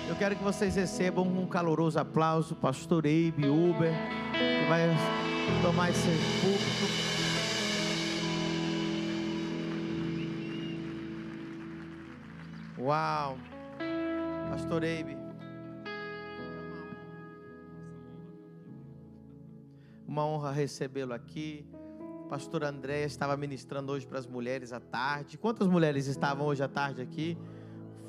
Eu quero que vocês recebam um caloroso aplauso, pastor Eibe Uber, que vai tomar esse púlpito. Uau, pastor Eibe, uma honra recebê-lo aqui. Pastor André estava ministrando hoje para as mulheres à tarde. Quantas mulheres estavam hoje à tarde aqui?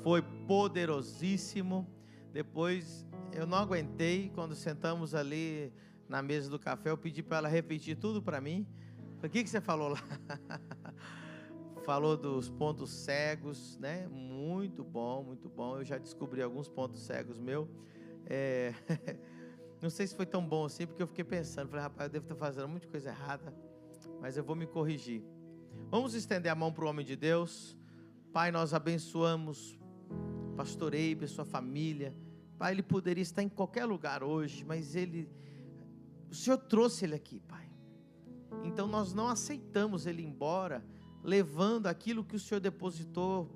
Foi poderosíssimo. Depois eu não aguentei, quando sentamos ali na mesa do café, eu pedi para ela repetir tudo para mim. Falei, o que você falou lá? Falou dos pontos cegos, né? Muito bom, muito bom. Eu já descobri alguns pontos cegos meus. Não sei se foi tão bom assim, porque eu fiquei pensando, falei, rapaz, eu devo estar fazendo muita coisa errada, mas eu vou me corrigir. Vamos estender a mão para o homem de Deus. Pai, nós abençoamos pastor Eibe, sua família. Pai, ele poderia estar em qualquer lugar hoje, mas o Senhor trouxe ele aqui, Pai. Então nós não aceitamos ele ir embora, levando aquilo que o Senhor depositou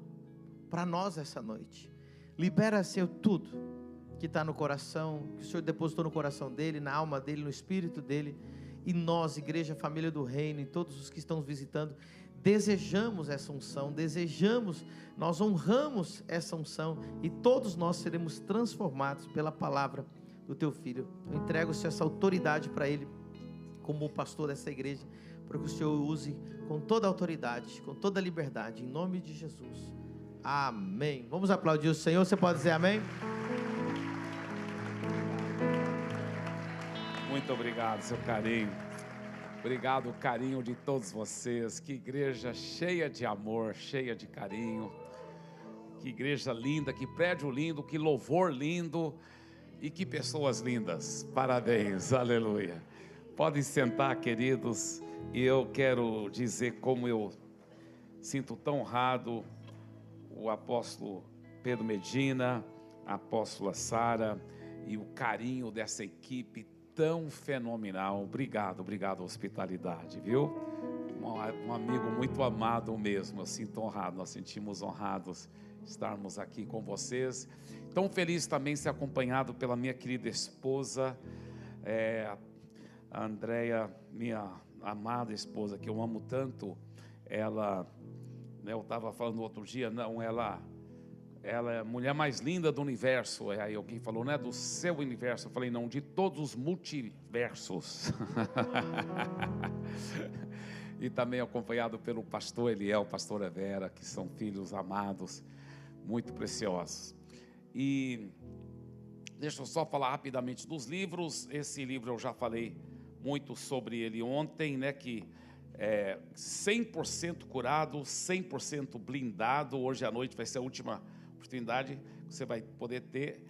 para nós essa noite. Libera, Senhor, tudo que está no coração, que o Senhor depositou no coração dele, na alma dele, no espírito dele. E nós, igreja, família do reino, e todos os que estão visitando, desejamos essa unção, nós honramos essa unção, e todos nós seremos transformados pela palavra do teu filho. Eu entrego, Senhor, essa autoridade para ele, como o pastor dessa igreja, para que o Senhor use com toda a autoridade, com toda a liberdade, em nome de Jesus, amém. Vamos aplaudir o Senhor, você pode dizer amém? Muito obrigado, seu carinho. Obrigado, o carinho de todos vocês. Que igreja cheia de amor, cheia de carinho. Que igreja linda, que prédio lindo, que louvor lindo e que pessoas lindas. Parabéns, aleluia. Podem sentar, queridos. E eu quero dizer como eu sinto tão honrado o apóstolo Pedro Medina, a apóstola Sara e o carinho dessa equipe tão fenomenal. Obrigado, hospitalidade, viu? Um amigo muito amado mesmo. Eu sinto honrado, nós sentimos honrados estarmos aqui com vocês. Tão feliz também ser acompanhado pela minha querida esposa, a Andréia, minha amada esposa, que eu amo tanto. Ela, né, eu estava falando outro dia, não, ela é a mulher mais linda do universo. Aí alguém falou, não é do seu universo? Eu falei, não, de todos os multiversos. E também acompanhado pelo pastor Eliel, pastora Vera, que são filhos amados, muito preciosos. E deixa eu só falar rapidamente dos livros. Esse livro eu já falei muito sobre ele ontem, né, que 100% curado, 100% blindado. Hoje à noite vai ser a última oportunidade que você vai poder ter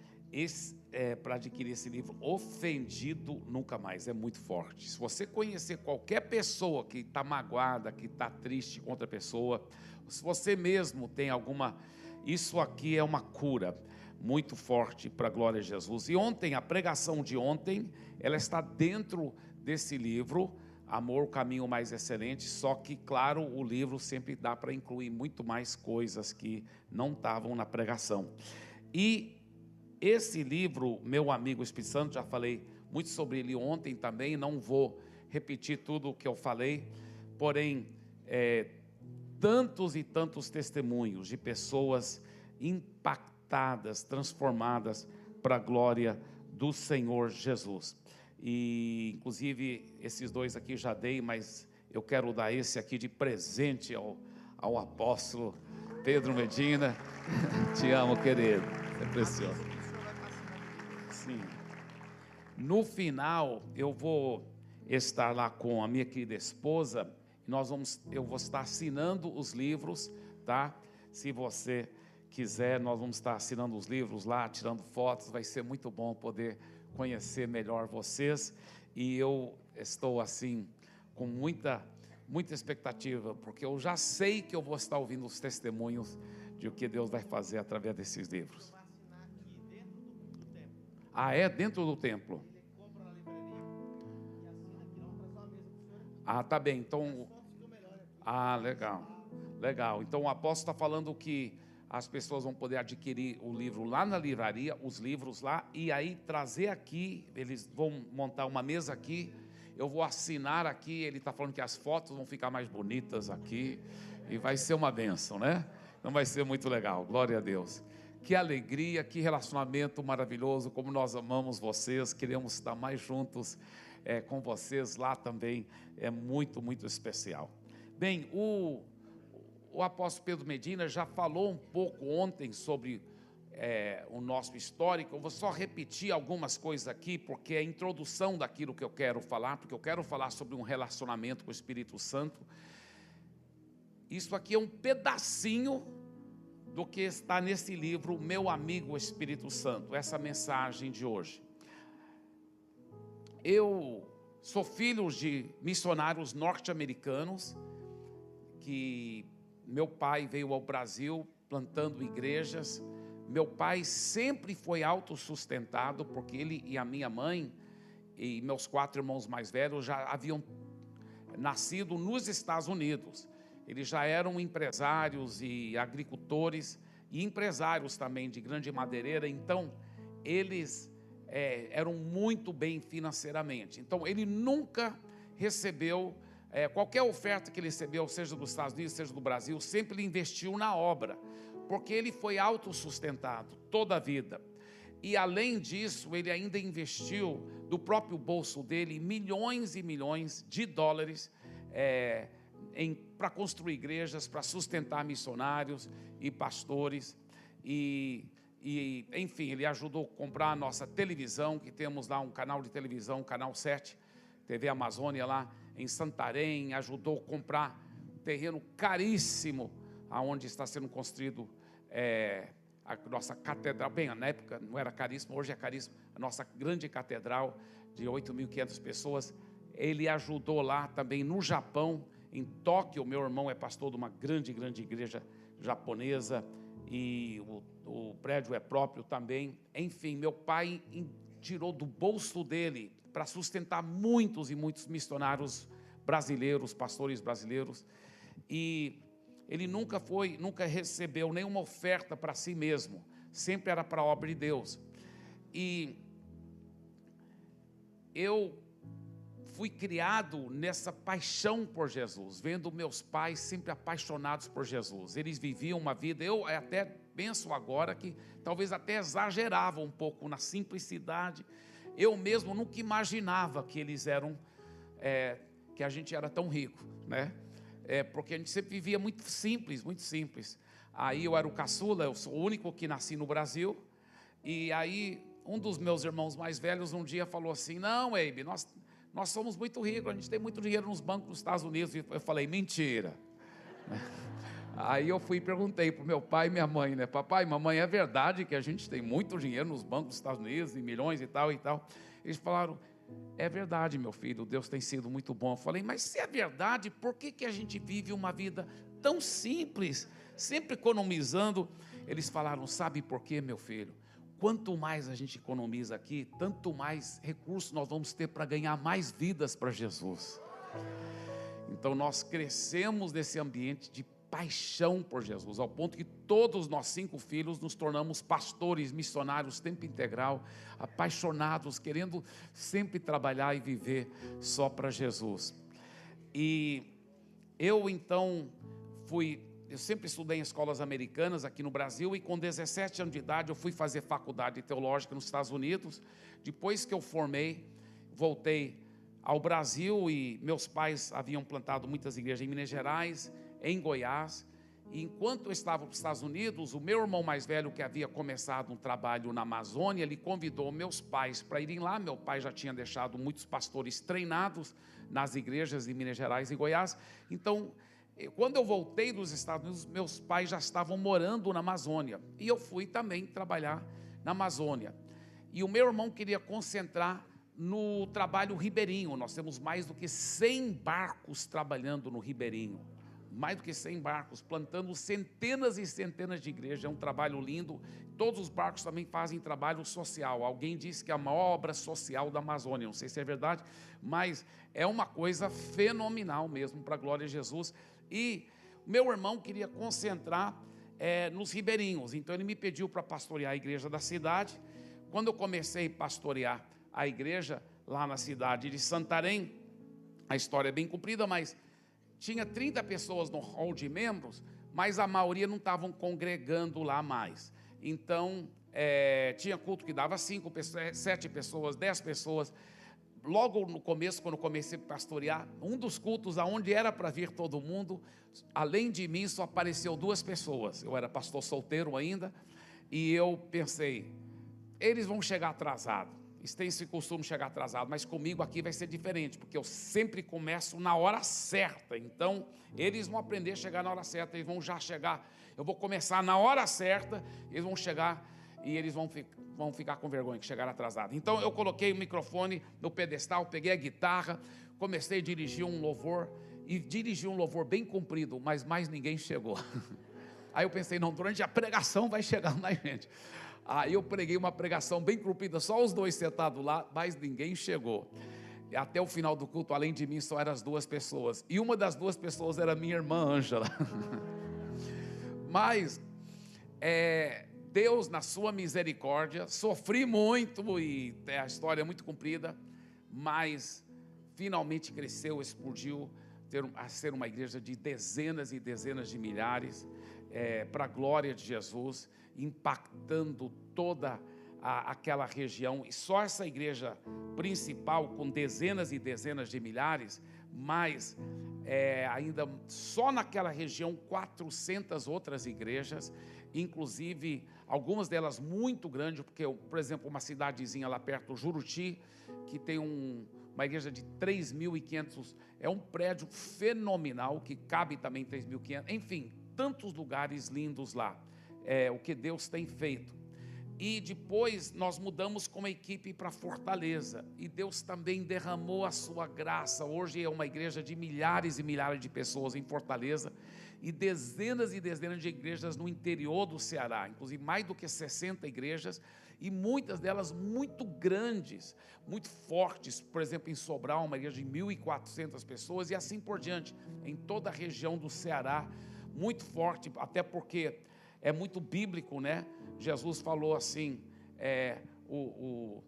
para adquirir esse livro. Ofendido Nunca Mais. É muito forte. Se você conhecer qualquer pessoa que está magoada, que está triste com outra pessoa, se você mesmo tem alguma, isso aqui é uma cura muito forte para a glória de Jesus. E ontem, a pregação de ontem, ela está dentro desse livro, Amor, o Caminho Mais Excelente. Só que, claro, o livro sempre dá para incluir muito mais coisas que não estavam na pregação. E esse livro, meu amigo Espírito Santo, já falei muito sobre ele ontem também, não vou repetir tudo o que eu falei, porém, tantos e tantos testemunhos de pessoas impactadas, transformadas para a glória do Senhor Jesus. E inclusive esses dois aqui já dei, mas eu quero dar esse aqui de presente ao apóstolo Pedro Medina. Te amo, querido, é precioso. Sim. No final eu vou estar lá com a minha querida esposa, eu vou estar assinando os livros, tá? Se você quiser, nós vamos estar assinando os livros lá, tirando fotos. Vai ser muito bom poder conhecer melhor vocês. E eu estou assim com muita expectativa, porque eu já sei que eu vou estar ouvindo os testemunhos de o que Deus vai fazer através desses livros. Ah, é dentro do templo? Ah, tá bem. Então, legal. Então o apóstolo está falando que as pessoas vão poder adquirir o livro lá na livraria, os livros lá, e aí trazer aqui, eles vão montar uma mesa aqui, eu vou assinar aqui, ele está falando que as fotos vão ficar mais bonitas aqui, e vai ser uma bênção, né? Então vai ser muito legal, glória a Deus. Que alegria, que relacionamento maravilhoso, como nós amamos vocês, queremos estar mais juntos com vocês lá também, é muito, muito especial. Bem, o apóstolo Pedro Medina já falou um pouco ontem sobre o nosso histórico. Eu vou só repetir algumas coisas aqui, porque é a introdução daquilo que eu quero falar, porque eu quero falar sobre um relacionamento com o Espírito Santo. Isso aqui é um pedacinho do que está nesse livro, Meu Amigo Espírito Santo, essa mensagem de hoje. Eu sou filho de missionários norte-americanos, que meu pai veio ao Brasil plantando igrejas. Meu pai sempre foi autossustentado, porque ele e a minha mãe e meus 4 irmãos mais velhos já haviam nascido nos Estados Unidos. Eles já eram empresários e agricultores e empresários também de grande madeireira, então eles eram muito bem financeiramente. Então ele nunca recebeu, qualquer oferta que ele recebeu, seja dos Estados Unidos, seja do Brasil, sempre ele investiu na obra, porque ele foi autossustentado toda a vida. E além disso, ele ainda investiu do próprio bolso dele milhões e milhões de dólares para construir igrejas, para sustentar missionários e pastores, e enfim, ele ajudou a comprar a nossa televisão, que temos lá um canal de televisão, Canal 7, TV Amazônia lá em Santarém, ajudou a comprar um terreno caríssimo, aonde está sendo construído a nossa catedral. Bem, na época não era caríssimo, hoje é caríssimo, a nossa grande catedral de 8.500 pessoas. Ele ajudou lá também no Japão, em Tóquio. Meu irmão é pastor de uma grande igreja japonesa, e o prédio é próprio também. Enfim, meu pai tirou do bolso dele para sustentar muitos e muitos missionários brasileiros, pastores brasileiros, e ele nunca recebeu nenhuma oferta para si mesmo, sempre era para a obra de Deus. E eu fui criado nessa paixão por Jesus, vendo meus pais sempre apaixonados por Jesus. Eles viviam uma vida, eu até penso agora que talvez até exageravam um pouco na simplicidade. Eu mesmo nunca imaginava que eles eram, que a gente era tão rico, né? Porque a gente sempre vivia muito simples, muito simples. Aí eu era o caçula, eu sou o único que nasci no Brasil, e aí um dos meus irmãos mais velhos um dia falou assim: não, Abe, nós somos muito ricos, a gente tem muito dinheiro nos bancos dos Estados Unidos. E eu falei: mentira. Aí eu fui e perguntei para o meu pai e minha mãe, né? Papai, mamãe, é verdade que a gente tem muito dinheiro nos bancos dos Estados Unidos, e milhões e tal e tal? Eles falaram: é verdade, meu filho, Deus tem sido muito bom. Eu falei: mas se é verdade, por que a gente vive uma vida tão simples, sempre economizando? Eles falaram: sabe por quê, meu filho? Quanto mais a gente economiza aqui, tanto mais recursos nós vamos ter para ganhar mais vidas para Jesus. Então nós crescemos nesse ambiente de paixão por Jesus, ao ponto que todos nós 5 filhos nos tornamos pastores, missionários, tempo integral, apaixonados, querendo sempre trabalhar e viver só para Jesus. E eu então eu sempre estudei em escolas americanas aqui no Brasil, e com 17 anos de idade eu fui fazer faculdade teológica nos Estados Unidos. Depois que eu formei, voltei ao Brasil, e meus pais haviam plantado muitas igrejas em Minas Gerais, em Goiás. E enquanto eu estava nos Estados Unidos, o meu irmão mais velho, que havia começado um trabalho na Amazônia, ele convidou meus pais para irem lá. Meu pai já tinha deixado muitos pastores treinados nas igrejas de Minas Gerais e Goiás. Então, quando eu voltei dos Estados Unidos, meus pais já estavam morando na Amazônia, e eu fui também trabalhar na Amazônia. E o meu irmão queria concentrar no trabalho ribeirinho. Nós temos mais do que 100 barcos trabalhando no ribeirinho, mais do que 100 barcos, plantando centenas e centenas de igrejas. É um trabalho lindo. Todos os barcos também fazem trabalho social. Alguém disse que é a maior obra social da Amazônia, não sei se é verdade, mas é uma coisa fenomenal mesmo, para a glória de Jesus. E meu irmão queria concentrar nos ribeirinhos. Então ele me pediu para pastorear a igreja da cidade. Quando eu comecei a pastorear a igreja lá na cidade de Santarém, a história é bem comprida, mas tinha 30 pessoas no hall de membros, mas a maioria não estavam congregando lá mais. Então, tinha culto que dava 5 pessoas, 7 pessoas, 10 pessoas. Logo no começo, quando comecei a pastorear, um dos cultos aonde era para vir todo mundo, além de mim, só apareceu 2 pessoas. Eu era pastor solteiro ainda, e eu pensei, eles vão chegar atrasados. Eles têm esse costume de chegar atrasado, mas comigo aqui vai ser diferente, porque eu sempre começo na hora certa. Então, eles vão aprender a chegar na hora certa, eles vão já chegar. Eu vou começar na hora certa, eles vão chegar e eles vão ficar com vergonha que chegaram atrasados. Então, eu coloquei o microfone no pedestal, peguei a guitarra, comecei a dirigir um louvor, e dirigi um louvor bem comprido, mas mais ninguém chegou. Aí eu pensei, não, durante a pregação vai chegar mais gente. Aí eu preguei uma pregação bem comprida, só os 2 sentados lá, mas ninguém chegou. E até o final do culto, além de mim, só eram as 2 pessoas. E uma das 2 pessoas era minha irmã Ângela. Mas, Deus, na sua misericórdia, sofri muito, e a história é muito comprida, mas finalmente cresceu, explodiu, a ser uma igreja de dezenas e dezenas de milhares, para a glória de Jesus, impactando toda aquela região. E só essa igreja principal, com dezenas e dezenas de milhares, mas ainda só naquela região 400 outras igrejas, inclusive algumas delas muito grandes, porque, por exemplo, uma cidadezinha lá perto, Juruti, que tem uma igreja de 3.500, é um prédio fenomenal, que cabe também 3.500, enfim, tantos lugares lindos lá, o que Deus tem feito. E depois nós mudamos como equipe para Fortaleza, e Deus também derramou a sua graça. Hoje é uma igreja de milhares e milhares de pessoas em Fortaleza, e dezenas de igrejas no interior do Ceará, inclusive mais do que 60 igrejas, e muitas delas muito grandes, muito fortes. Por exemplo, em Sobral, uma igreja de 1.400 pessoas, e assim por diante, em toda a região do Ceará, muito forte, até porque é muito bíblico, né? Jesus falou assim, o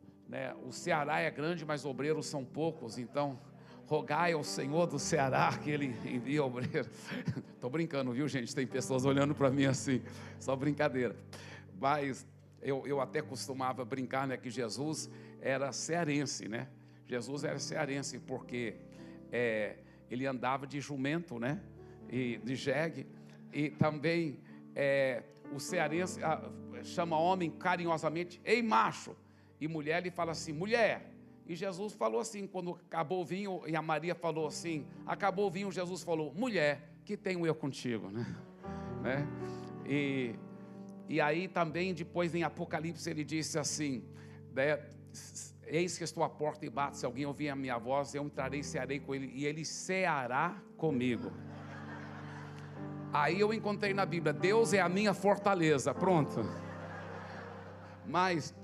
Ceará é grande, mas obreiros são poucos, então rogai ao Senhor do Ceará que Ele envie obreiros. Estou brincando, viu, gente? Tem pessoas olhando para mim assim, só brincadeira. Mas eu até costumava brincar, né, que Jesus era cearense, né? Jesus era cearense porque ele andava de jumento, né? E de jegue, e também o cearense chama homem carinhosamente, ei macho, e mulher ele fala assim, mulher. E Jesus falou assim, quando acabou o vinho, e a Maria falou assim, acabou o vinho, Jesus falou, mulher, que tenho eu contigo, né? E aí também depois em Apocalipse ele disse assim, né, eis que estou à porta e bato, se alguém ouvir a minha voz, eu entrarei e cearei com ele, e ele ceará comigo. Aí eu encontrei na Bíblia, Deus é a minha fortaleza, pronto. Mas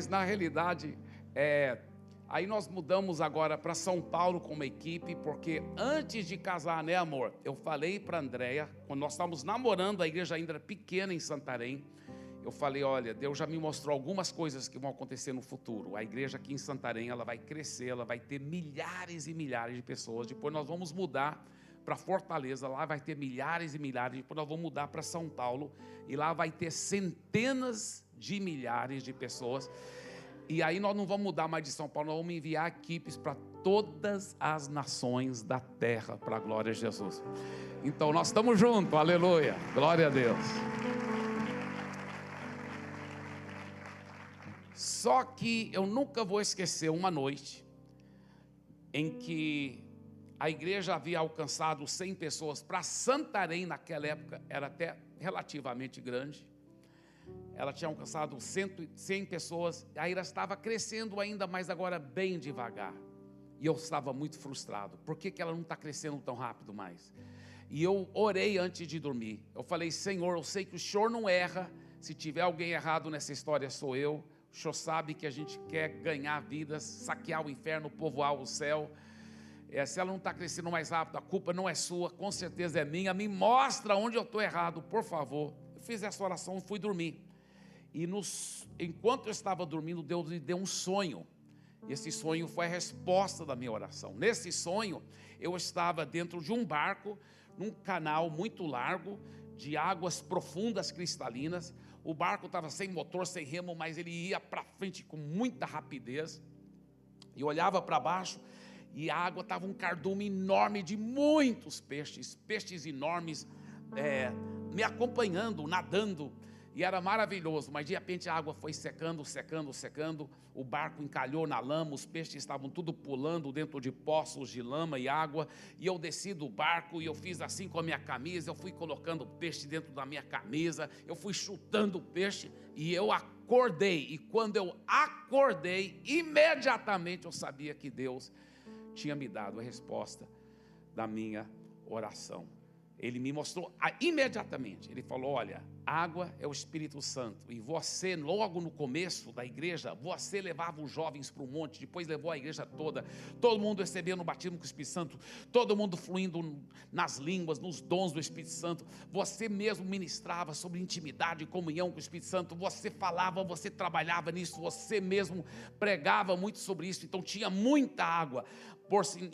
na realidade, aí nós mudamos agora para São Paulo como equipe, porque antes de casar, né, amor? Eu falei para a Andréia, quando nós estávamos namorando, a igreja ainda era pequena em Santarém, eu falei, olha, Deus já me mostrou algumas coisas que vão acontecer no futuro. A igreja aqui em Santarém, ela vai crescer, ela vai ter milhares e milhares de pessoas, depois nós vamos mudar para Fortaleza, lá vai ter milhares e milhares, depois nós vamos mudar para São Paulo, e lá vai ter centenas de milhares de pessoas, e aí nós não vamos mudar mais de São Paulo, nós vamos enviar equipes para todas as nações da terra, para a glória de Jesus. Então nós estamos juntos, aleluia, glória a Deus. Só que eu nunca vou esquecer uma noite, em que a igreja havia alcançado 100 pessoas, para Santarém naquela época, era até relativamente grande, ela tinha alcançado 100 pessoas, aí ela estava crescendo ainda, mas agora bem devagar, e eu estava muito frustrado, por que ela não está crescendo tão rápido mais? E eu orei antes de dormir, eu falei, Senhor, eu sei que o Senhor não erra, se tiver alguém errado nessa história sou eu, o Senhor sabe que a gente quer ganhar vidas, saquear o inferno, povoar o céu, se ela não está crescendo mais rápido, a culpa não é sua, com certeza é minha, me mostra onde eu estou errado, por favor. fiz essa oração, fui dormir. E enquanto eu estava dormindo, Deus me deu um sonho. E esse sonho foi a resposta da minha oração. Nesse sonho, eu estava dentro de um barco, num canal muito largo, de águas profundas, cristalinas. O barco estava sem motor, sem remo, mas ele ia para frente com muita rapidez. E olhava para baixo, e a água estava um cardume enorme de muitos peixes enormes, me acompanhando, nadando. E era maravilhoso, mas de repente a água foi secando, o barco encalhou na lama, os peixes estavam tudo pulando dentro de poços de lama e água, e eu desci do barco e eu fiz assim com a minha camisa, eu fui colocando o peixe dentro da minha camisa, eu fui chutando o peixe, e eu acordei, e quando eu acordei, imediatamente eu sabia que Deus tinha me dado a resposta da minha oração. Ele me mostrou imediatamente, ele falou: olha, água é o Espírito Santo, e você, logo no começo da igreja, você levava os jovens para o monte, depois levou a igreja toda, todo mundo recebendo o batismo com o Espírito Santo, todo mundo fluindo nas línguas, nos dons do Espírito Santo, você mesmo ministrava sobre intimidade e comunhão com o Espírito Santo, você falava, você trabalhava nisso, você mesmo pregava muito sobre isso, então tinha muita água,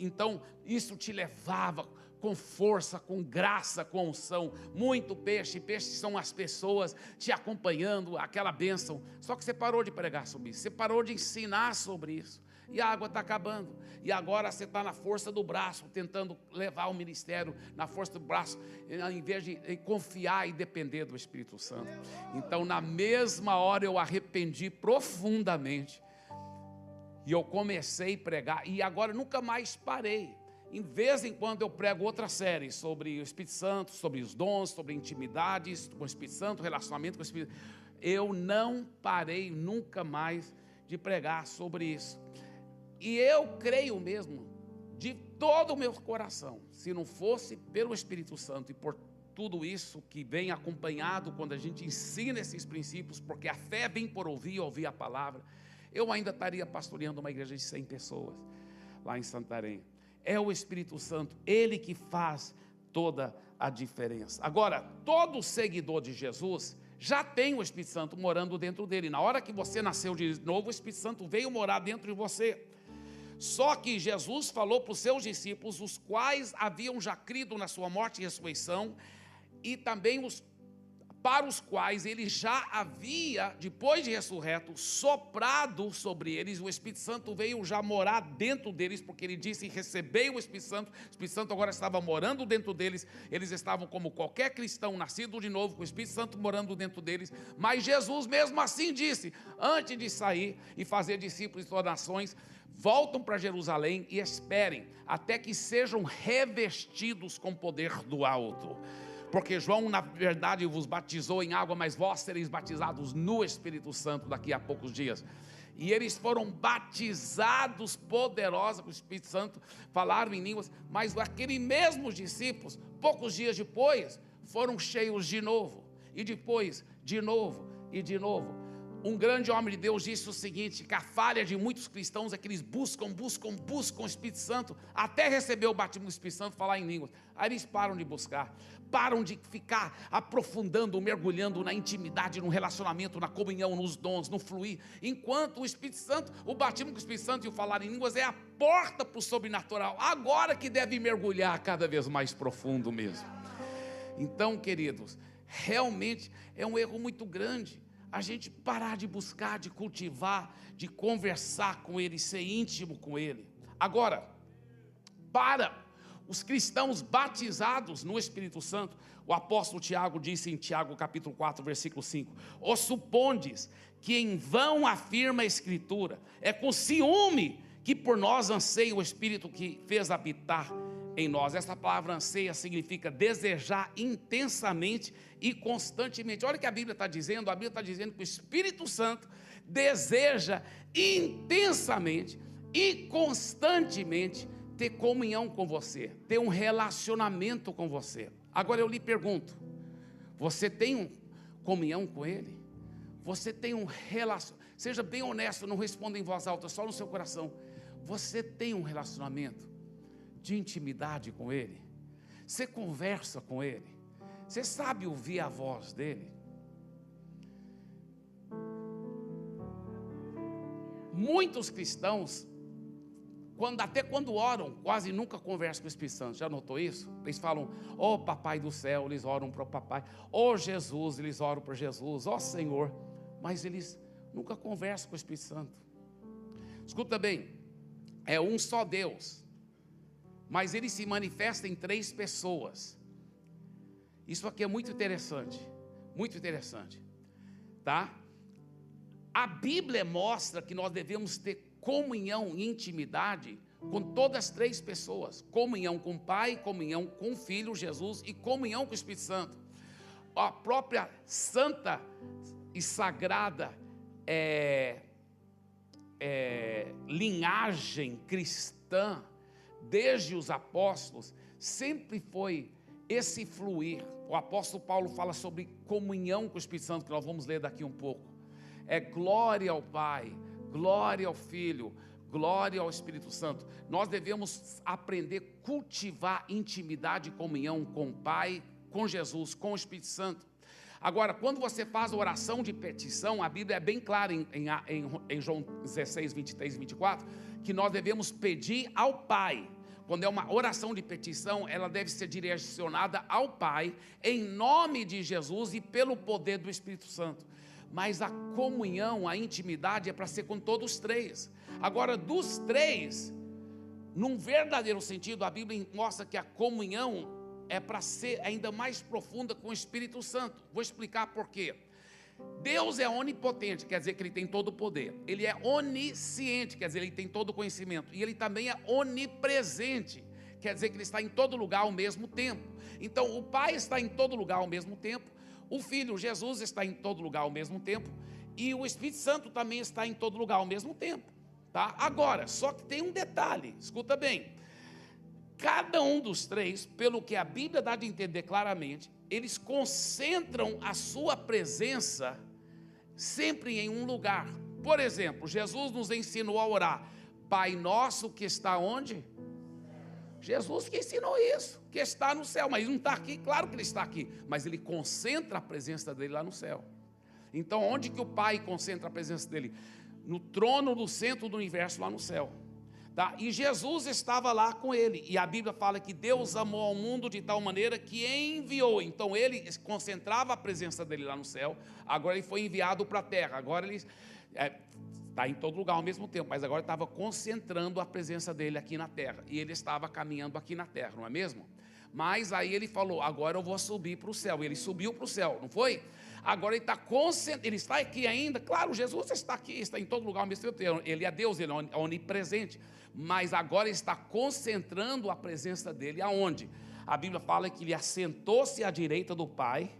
então isso te levava com força, com graça, com unção, muito peixe são as pessoas te acompanhando, aquela bênção, só que você parou de pregar sobre isso, você parou de ensinar sobre isso, e a água está acabando, e agora você está na força do braço, tentando levar o ministério na força do braço, em vez de confiar e depender do Espírito Santo. Então na mesma hora eu arrependi profundamente, e eu comecei a pregar, e agora nunca mais parei. Em vez em quando eu prego outra série sobre o Espírito Santo, sobre os dons, sobre intimidades com o Espírito Santo, relacionamento com o Espírito Santo. Eu não parei nunca mais de pregar sobre isso. E eu creio mesmo, de todo o meu coração, se não fosse pelo Espírito Santo e por tudo isso que vem acompanhado quando a gente ensina esses princípios, porque a fé vem por ouvir a palavra, eu ainda estaria pastoreando uma igreja de 100 pessoas lá em Santarém. É o Espírito Santo, Ele que faz toda a diferença. Agora, todo seguidor de Jesus já tem o Espírito Santo morando dentro dele. Na hora que você nasceu de novo, o Espírito Santo veio morar dentro de você. Só que Jesus falou para os seus discípulos, os quais haviam já crido na sua morte e ressurreição, e também para os quais ele já havia, depois de ressurreto, soprado sobre eles, o Espírito Santo veio já morar dentro deles, porque ele disse: recebei o Espírito Santo agora estava morando dentro deles, eles estavam como qualquer cristão, nascido de novo, com o Espírito Santo morando dentro deles, mas Jesus mesmo assim disse, antes de sair e fazer discípulos de todas as nações, voltam para Jerusalém e esperem, até que sejam revestidos com poder do alto. Porque João, na verdade, vos batizou em água, mas vós sereis batizados no Espírito Santo daqui a poucos dias. E eles foram batizados poderosos com o Espírito Santo, falaram em línguas, mas aqueles mesmos discípulos, poucos dias depois, foram cheios de novo, e depois, de novo, e de novo. Um grande homem de Deus disse o seguinte, que a falha de muitos cristãos é que eles buscam o Espírito Santo, até receber o batismo do Espírito Santo, falar em línguas. Aí eles param de buscar, param de ficar aprofundando, mergulhando na intimidade, no relacionamento, na comunhão, nos dons, no fluir. Enquanto o Espírito Santo, o batismo com o Espírito Santo e o falar em línguas é a porta para o sobrenatural. Agora que deve mergulhar cada vez mais profundo mesmo. Então, queridos, realmente é um erro muito grande a gente parar de buscar, de cultivar, de conversar com Ele, ser íntimo com Ele. Agora, para os cristãos batizados no Espírito Santo, o apóstolo Tiago disse em Tiago capítulo 4, versículo 5, ou supondes que em vão afirma a Escritura, é com ciúme que por nós anseia o Espírito que fez habitar em nós. Essa palavra anseia significa desejar intensamente e constantemente. Olha o que a Bíblia está dizendo. A Bíblia está dizendo que o Espírito Santo deseja intensamente e constantemente ter comunhão com você, ter um relacionamento com você. Agora eu lhe pergunto, você tem comunhão com Ele? Você tem um relacionamento? Seja bem honesto, não responda em voz alta, só no seu coração. Você tem um relacionamento de intimidade com Ele? Você conversa com Ele? Você sabe ouvir a voz dEle? muitos cristãos, até quando oram, quase nunca conversam com o Espírito Santo. Já notou isso? Eles falam, ó papai do céu, eles oram para o papai. Ó Jesus, eles oram para Jesus. Ó Senhor, mas eles nunca conversam com o Espírito Santo. Escuta bem, é um só Deus, mas ele se manifesta em 3 pessoas. Isso aqui é muito interessante, tá? A Bíblia mostra que nós devemos ter comunhão e intimidade com todas as 3 pessoas: comunhão com o Pai, comunhão com o Filho, Jesus, e comunhão com o Espírito Santo. A própria santa e sagrada linhagem cristã, desde os apóstolos, sempre foi esse fluir. O apóstolo Paulo fala sobre comunhão com o Espírito Santo, que nós vamos ler daqui um pouco. É glória ao Pai, glória ao Filho, glória ao Espírito Santo. Nós devemos aprender a cultivar intimidade e comunhão com o Pai, com Jesus, com o Espírito Santo. Agora, quando você faz a oração de petição, a Bíblia é bem clara em João 16, 23 e 24, que nós devemos pedir ao Pai. Quando é uma oração de petição, ela deve ser direcionada ao Pai, em nome de Jesus e pelo poder do Espírito Santo. Mas a comunhão, a intimidade é para ser com todos os 3. Agora, dos 3, num verdadeiro sentido, a Bíblia mostra que a comunhão é para ser ainda mais profunda com o Espírito Santo. Vou explicar por quê. Deus é onipotente, quer dizer que Ele tem todo o poder. Ele é onisciente, quer dizer que Ele tem todo o conhecimento. E Ele também é onipresente, quer dizer que Ele está em todo lugar ao mesmo tempo. Então, o Pai está em todo lugar ao mesmo tempo, o Filho, Jesus, está em todo lugar ao mesmo tempo, e o Espírito Santo também está em todo lugar ao mesmo tempo, tá? Agora, só que tem um detalhe, escuta bem. Cada um dos 3, pelo que a Bíblia dá de entender claramente, eles concentram a sua presença sempre em um lugar. Por exemplo, Jesus nos ensinou a orar: Pai nosso que está onde? Jesus que ensinou isso, que está no céu, mas ele não está aqui. Claro que ele está aqui, mas ele concentra a presença dele lá no céu. Então, onde que o Pai concentra a presença dele? No trono do centro do universo, lá no céu. Tá? E Jesus estava lá com ele, e a Bíblia fala que Deus amou ao mundo de tal maneira que enviou. Então ele concentrava a presença dele lá no céu, agora ele foi enviado para a terra. Agora ele está em todo lugar ao mesmo tempo, mas agora estava concentrando a presença dele aqui na terra, e ele estava caminhando aqui na terra, não é mesmo? Mas aí ele falou: agora eu vou subir para o céu. Ele subiu para o céu, não foi? Agora ele está concentrado, ele está aqui ainda. Claro, Jesus está aqui, está em todo lugar ao mesmo tempo. Ele é Deus, ele é onipresente. Mas agora ele está concentrando a presença dele aonde? A Bíblia fala que ele assentou-se à direita do Pai,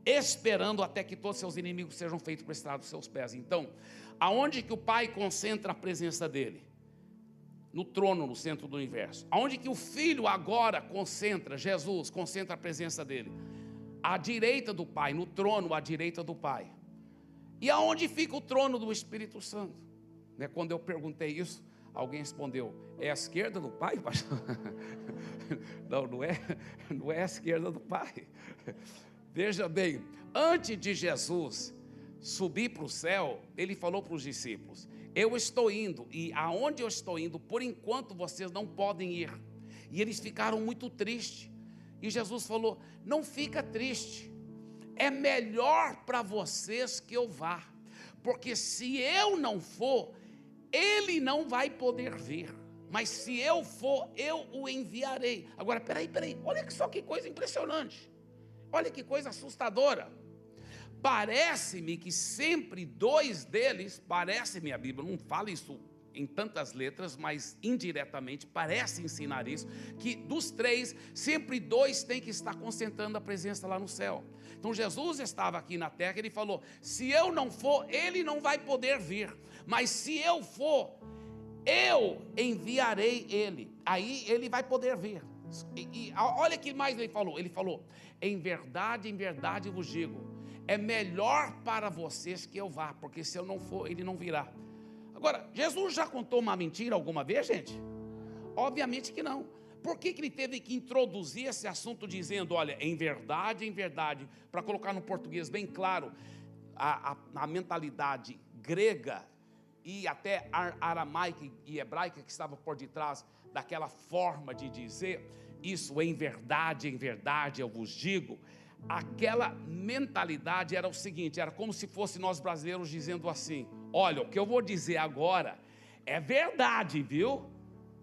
esperando até que todos seus inimigos sejam feitos por estrado dos seus pés. Então, aonde que o Pai concentra a presença dele? No trono, no centro do universo. Aonde que o Filho agora concentra, Jesus concentra a presença dele? À direita do Pai, no trono à direita do Pai. E aonde fica o trono do Espírito Santo? Quando eu perguntei isso, alguém respondeu: é à esquerda do Pai, pastor? Não é à esquerda do Pai. Veja bem, antes de Jesus subir para o céu, ele falou para os discípulos: eu estou indo, e aonde eu estou indo, por enquanto vocês não podem ir. E eles ficaram muito tristes. E Jesus falou: não fica triste, é melhor para vocês que eu vá, porque se eu não for, ele não vai poder vir, mas se eu for, eu o enviarei. Agora, peraí, olha só que coisa impressionante, olha que coisa assustadora. Parece-me que sempre 2 deles, parece-me, a Bíblia não fala isso em tantas letras, mas indiretamente parece ensinar isso, que dos 3, sempre 2 têm que estar concentrando a presença lá no céu. Então Jesus estava aqui na terra, ele falou: se eu não for, ele não vai poder vir, mas se eu for, eu enviarei ele, aí ele vai poder vir. E olha que mais ele falou: em verdade vos digo, é melhor para vocês que eu vá, porque se eu não for, ele não virá. Agora, Jesus já contou uma mentira alguma vez, gente? Obviamente que não. Por que ele teve que introduzir esse assunto dizendo: olha, em verdade, para colocar no português bem claro, a mentalidade grega e até aramaica e hebraica que estava por detrás daquela forma de dizer, isso em verdade eu vos digo, aquela mentalidade era o seguinte, era como se fosse nós brasileiros dizendo assim, olha, o que eu vou dizer agora é verdade, viu?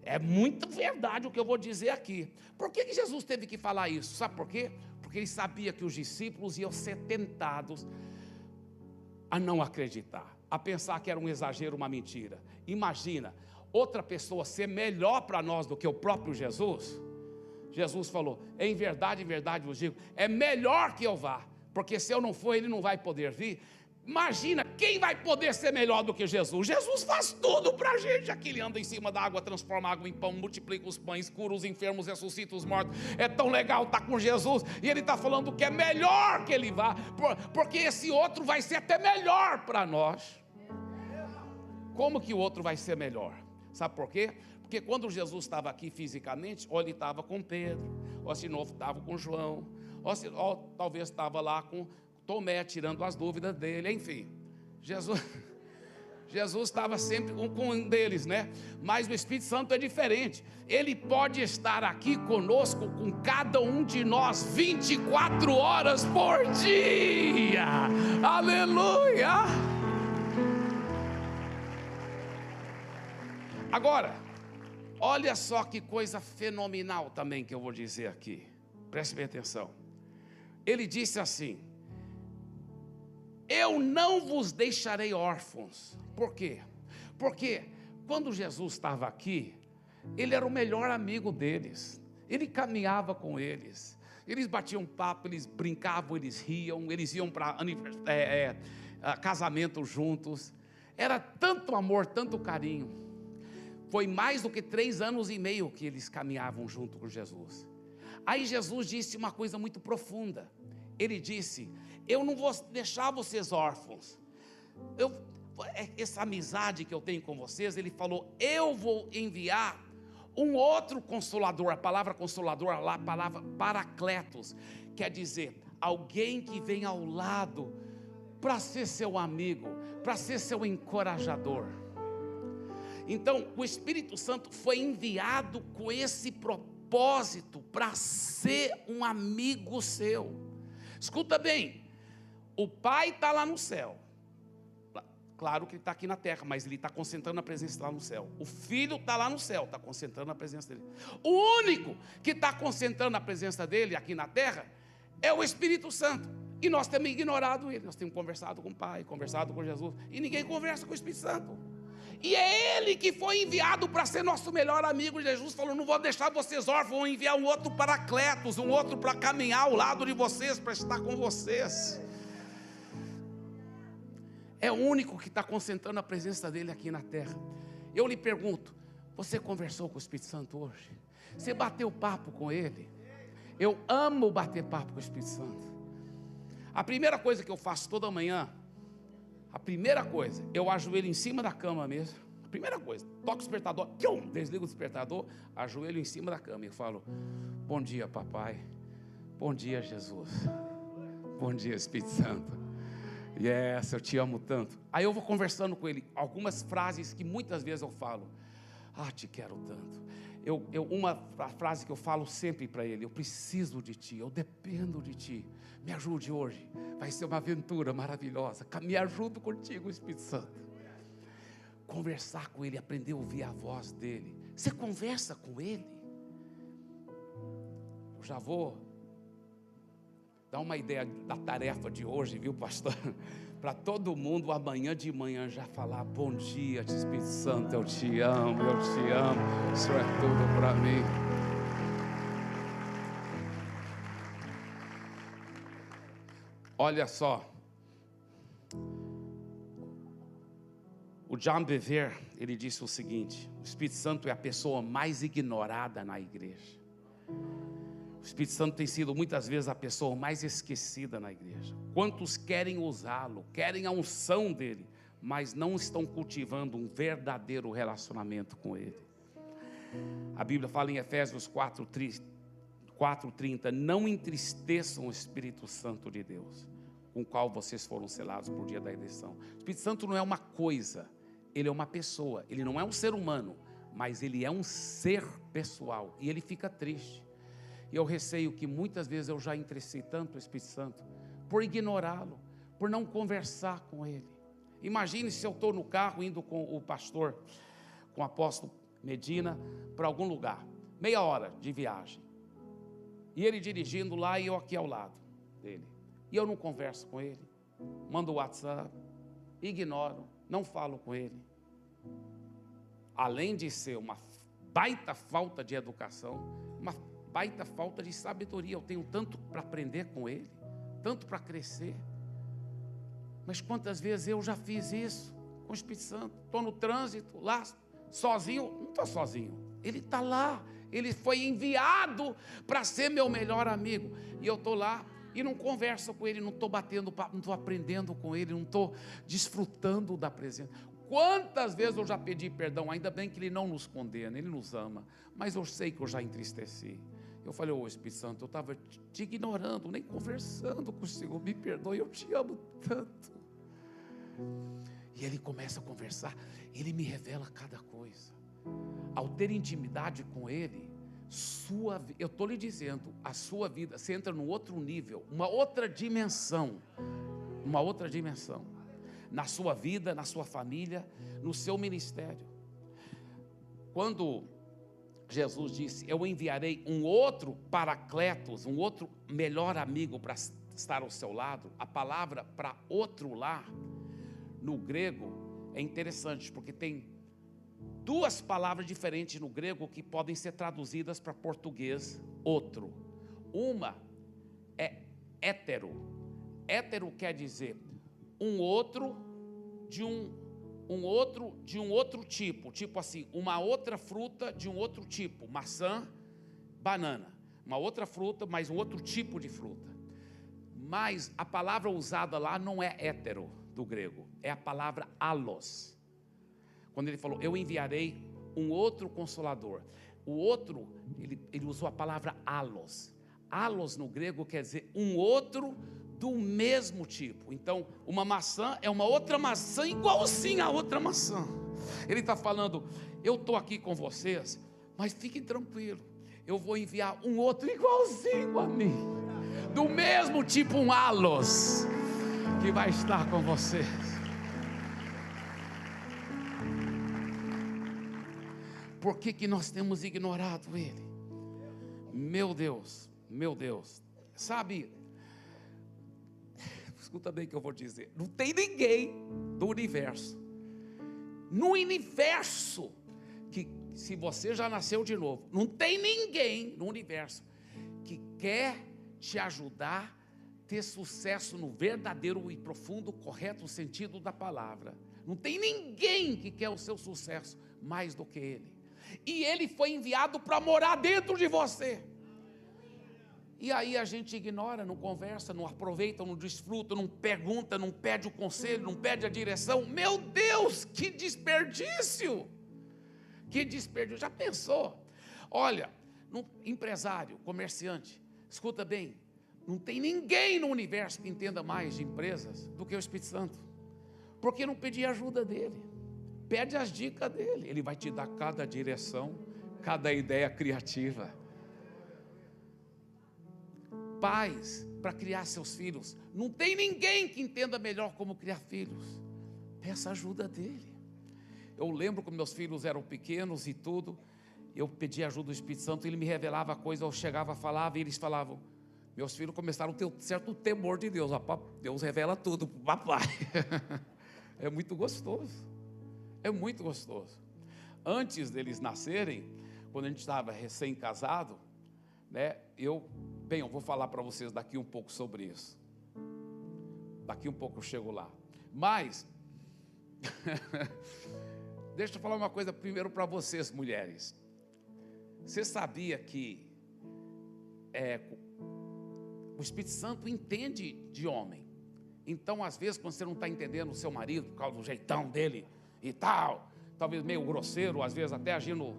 É muito verdade o que eu vou dizer aqui. Por que Jesus teve que falar isso? Sabe por quê? Porque ele sabia que os discípulos iam ser tentados a não acreditar, a pensar que era um exagero, uma mentira. Imagina, outra pessoa ser melhor para nós do que o próprio Jesus. Jesus falou, em verdade vos digo, é melhor que eu vá, porque se eu não for, ele não vai poder vir. Imagina, quem vai poder ser melhor do que Jesus? Jesus faz tudo para a gente. Aqui ele anda em cima da água, transforma a água em pão, multiplica os pães, cura os enfermos, ressuscita os mortos. É tão legal estar com Jesus. E ele está falando que é melhor que ele vá, porque esse outro vai ser até melhor para nós. Como que o outro vai ser melhor? Sabe por quê? Porque quando Jesus estava aqui fisicamente, ou ele estava com Pedro, ou se não estava com João, ou talvez estava lá com Tomé, tirando as dúvidas dele, enfim. Jesus estava sempre com um deles, né? Mas o Espírito Santo é diferente. Ele pode estar aqui conosco, com cada um de nós, 24 horas por dia. Aleluia! Agora, olha só que coisa fenomenal também que eu vou dizer aqui. Preste bem atenção. Ele disse assim, eu não vos deixarei órfãos. Por quê? Porque quando Jesus estava aqui, ele era o melhor amigo deles. Ele caminhava com eles. Eles batiam papo, eles brincavam, eles riam, eles iam para casamento juntos. Era tanto amor, tanto carinho. Foi mais do que 3 anos e meio que eles caminhavam junto com Jesus. Aí Jesus disse uma coisa muito profunda. Ele disse, eu não vou deixar vocês órfãos. Essa amizade que eu tenho com vocês, ele falou, eu vou enviar um outro consolador. A palavra consolador lá, a palavra paracletos, quer dizer, alguém que vem ao lado para ser seu amigo, para ser seu encorajador. Então, o Espírito Santo foi enviado com esse propósito para ser um amigo seu. Escuta bem, o Pai está lá no céu. Claro que ele está aqui na terra, mas ele está concentrando a presença lá no céu. O Filho está lá no céu, está concentrando a presença dele. O único que está concentrando a presença dele aqui na terra é o Espírito Santo. E nós temos ignorado ele. Nós temos conversado com o Pai, conversado com Jesus, e ninguém conversa com o Espírito Santo. E é ele que foi enviado para ser nosso melhor amigo. Jesus falou, não vou deixar vocês órfãos, vou enviar um outro paracletos, um outro para caminhar ao lado de vocês, para estar com vocês. É o único que está concentrando a presença dele aqui na terra. Eu lhe pergunto, você conversou com o Espírito Santo hoje? Você bateu papo com ele? Eu amo bater papo com o Espírito Santo. A primeira coisa que eu faço toda manhã, eu ajoelho em cima da cama mesmo. A primeira coisa, toco o despertador, desligo o despertador, ajoelho em cima da cama e falo, bom dia papai, bom dia Jesus, bom dia Espírito Santo, yes, eu te amo tanto. Aí eu vou conversando com ele, algumas frases que muitas vezes eu falo, te quero tanto. Uma frase que eu falo sempre para ele, eu preciso de ti, eu dependo de ti, me ajude hoje, vai ser uma aventura maravilhosa, caminhar junto contigo, Espírito Santo. Conversar com ele, aprender a ouvir a voz dele. Você conversa com ele? Eu já vou dar uma ideia da tarefa de hoje, viu, pastor? Para todo mundo amanhã de manhã já falar, bom dia Espírito Santo, eu te amo, o Senhor é tudo para mim. Olha só, o John Bevere, ele disse o seguinte, o Espírito Santo é a pessoa mais ignorada na igreja. O Espírito Santo tem sido muitas vezes a pessoa mais esquecida na igreja. Quantos querem usá-lo, querem a unção dele, mas não estão cultivando um verdadeiro relacionamento com ele. A Bíblia fala em Efésios 4:30, não entristeçam o Espírito Santo de Deus, com o qual vocês foram selados por dia da eleição. O Espírito Santo não é uma coisa, ele é uma pessoa, ele não é um ser humano, mas ele é um ser pessoal, e ele fica triste. E eu receio que muitas vezes eu já entristeci tanto o Espírito Santo, por ignorá-lo, por não conversar com ele. Imagine se eu estou no carro indo com o pastor, com o apóstolo Medina, para algum lugar, meia hora de viagem, e ele dirigindo lá e eu aqui ao lado dele, e eu não converso com ele, mando o WhatsApp, ignoro, não falo com ele. Além de ser uma baita falta de educação, uma baita falta de sabedoria. Eu tenho tanto para aprender com ele, tanto para crescer. Mas quantas vezes eu já fiz isso com o Espírito Santo? Estou no trânsito, lá, sozinho. Não estou sozinho, ele está lá. Ele foi enviado para ser meu melhor amigo. E eu estou lá e não converso com ele, não estou batendo papo, não estou aprendendo com ele, não estou desfrutando da presença. Quantas vezes eu já pedi perdão, ainda bem que ele não nos condena, ele nos ama, mas eu sei que eu já entristeci. Eu falei, ô Espírito Santo, eu estava te ignorando, nem conversando com o Senhor, me perdoe, eu te amo tanto. E ele começa a conversar, ele me revela cada coisa. Ao ter intimidade com ele, eu estou lhe dizendo, a sua vida, você entra num outro nível, uma outra dimensão, na sua vida, na sua família, no seu ministério. Quando Jesus disse, eu enviarei um outro Paracletos, um outro melhor amigo para estar ao seu lado, a palavra para outro lá, no grego, é interessante, porque tem duas palavras diferentes no grego que podem ser traduzidas para português, outro. Uma é hétero. Hétero quer dizer um outro de um outro tipo assim, uma outra fruta de um outro tipo, maçã, banana, uma outra fruta, mas um outro tipo de fruta. Mas a palavra usada lá não é hétero do grego, é a palavra allos. Quando ele falou, eu enviarei um outro consolador, o outro, ele usou a palavra allos. Allos no grego quer dizer um outro do mesmo tipo. Então, uma maçã é uma outra maçã igualzinha a outra maçã. Ele está falando, eu estou aqui com vocês, mas fiquem tranquilos, eu vou enviar um outro igualzinho a mim, do mesmo tipo, um allos, que vai estar com vocês. Por que nós temos ignorado ele? Meu Deus, sabe, escuta bem o que eu vou dizer, não tem ninguém do universo, no universo, que se você já nasceu de novo, não tem ninguém no universo que quer te ajudar a ter sucesso no verdadeiro e profundo, correto sentido da palavra. Não tem ninguém que quer o seu sucesso mais do que ele. E ele foi enviado para morar dentro de você. E aí a gente ignora, não conversa, não aproveita, não desfruta, não pergunta, não pede o conselho, não pede a direção. Meu Deus, que desperdício! Que desperdício! Já pensou? Olha, empresário, comerciante, escuta bem, não tem ninguém no universo que entenda mais de empresas do que o Espírito Santo. Porque não pedir ajuda dele. Pede as dicas dele, ele vai te dar cada direção, cada ideia criativa. Pais, para criar seus filhos, não tem ninguém que entenda melhor como criar filhos. Peça ajuda dele. Eu lembro que meus filhos eram pequenos e tudo, eu pedi ajuda do Espírito Santo, ele me revelava coisas, eu chegava, falava, e eles falavam, meus filhos começaram a ter um certo temor de Deus. Deus revela tudo para o papai. É muito gostoso. É muito gostoso. Antes deles nascerem, quando a gente estava recém-casado, né, eu vou falar para vocês daqui um pouco sobre isso. Daqui um pouco eu chego lá. Mas, deixa eu falar uma coisa primeiro para vocês, mulheres. Você sabia que o Espírito Santo entende de homem? Então, às vezes, quando você não está entendendo o seu marido, por causa do jeitão dele e tal, talvez meio grosseiro, às vezes até agindo,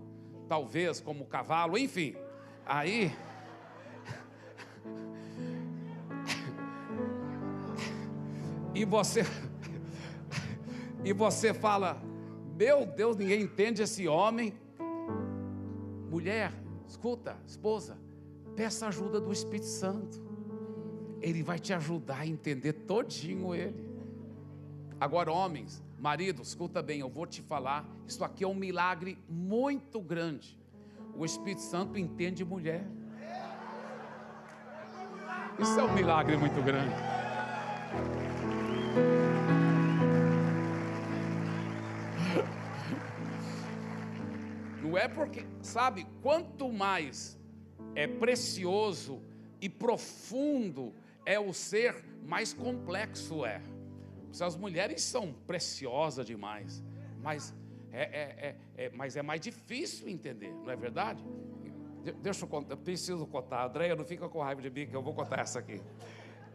talvez, como cavalo, enfim, aí... E você fala, Meu Deus, ninguém entende esse homem. Mulher, escuta, esposa, peça ajuda do Espírito Santo. Ele vai te ajudar a entender todinho ele. Agora, homens, marido, escuta bem, eu vou te falar, isso aqui é um milagre muito grande. O Espírito Santo entende mulher. Isso é um milagre muito grande. Não é porque, sabe, quanto mais é precioso e profundo é o ser, mais complexo é. As mulheres são preciosas demais, mas é mais difícil entender, não é verdade? Deixa eu contar, eu preciso contar. Andréia, não fica com raiva de mim, que eu vou contar essa aqui.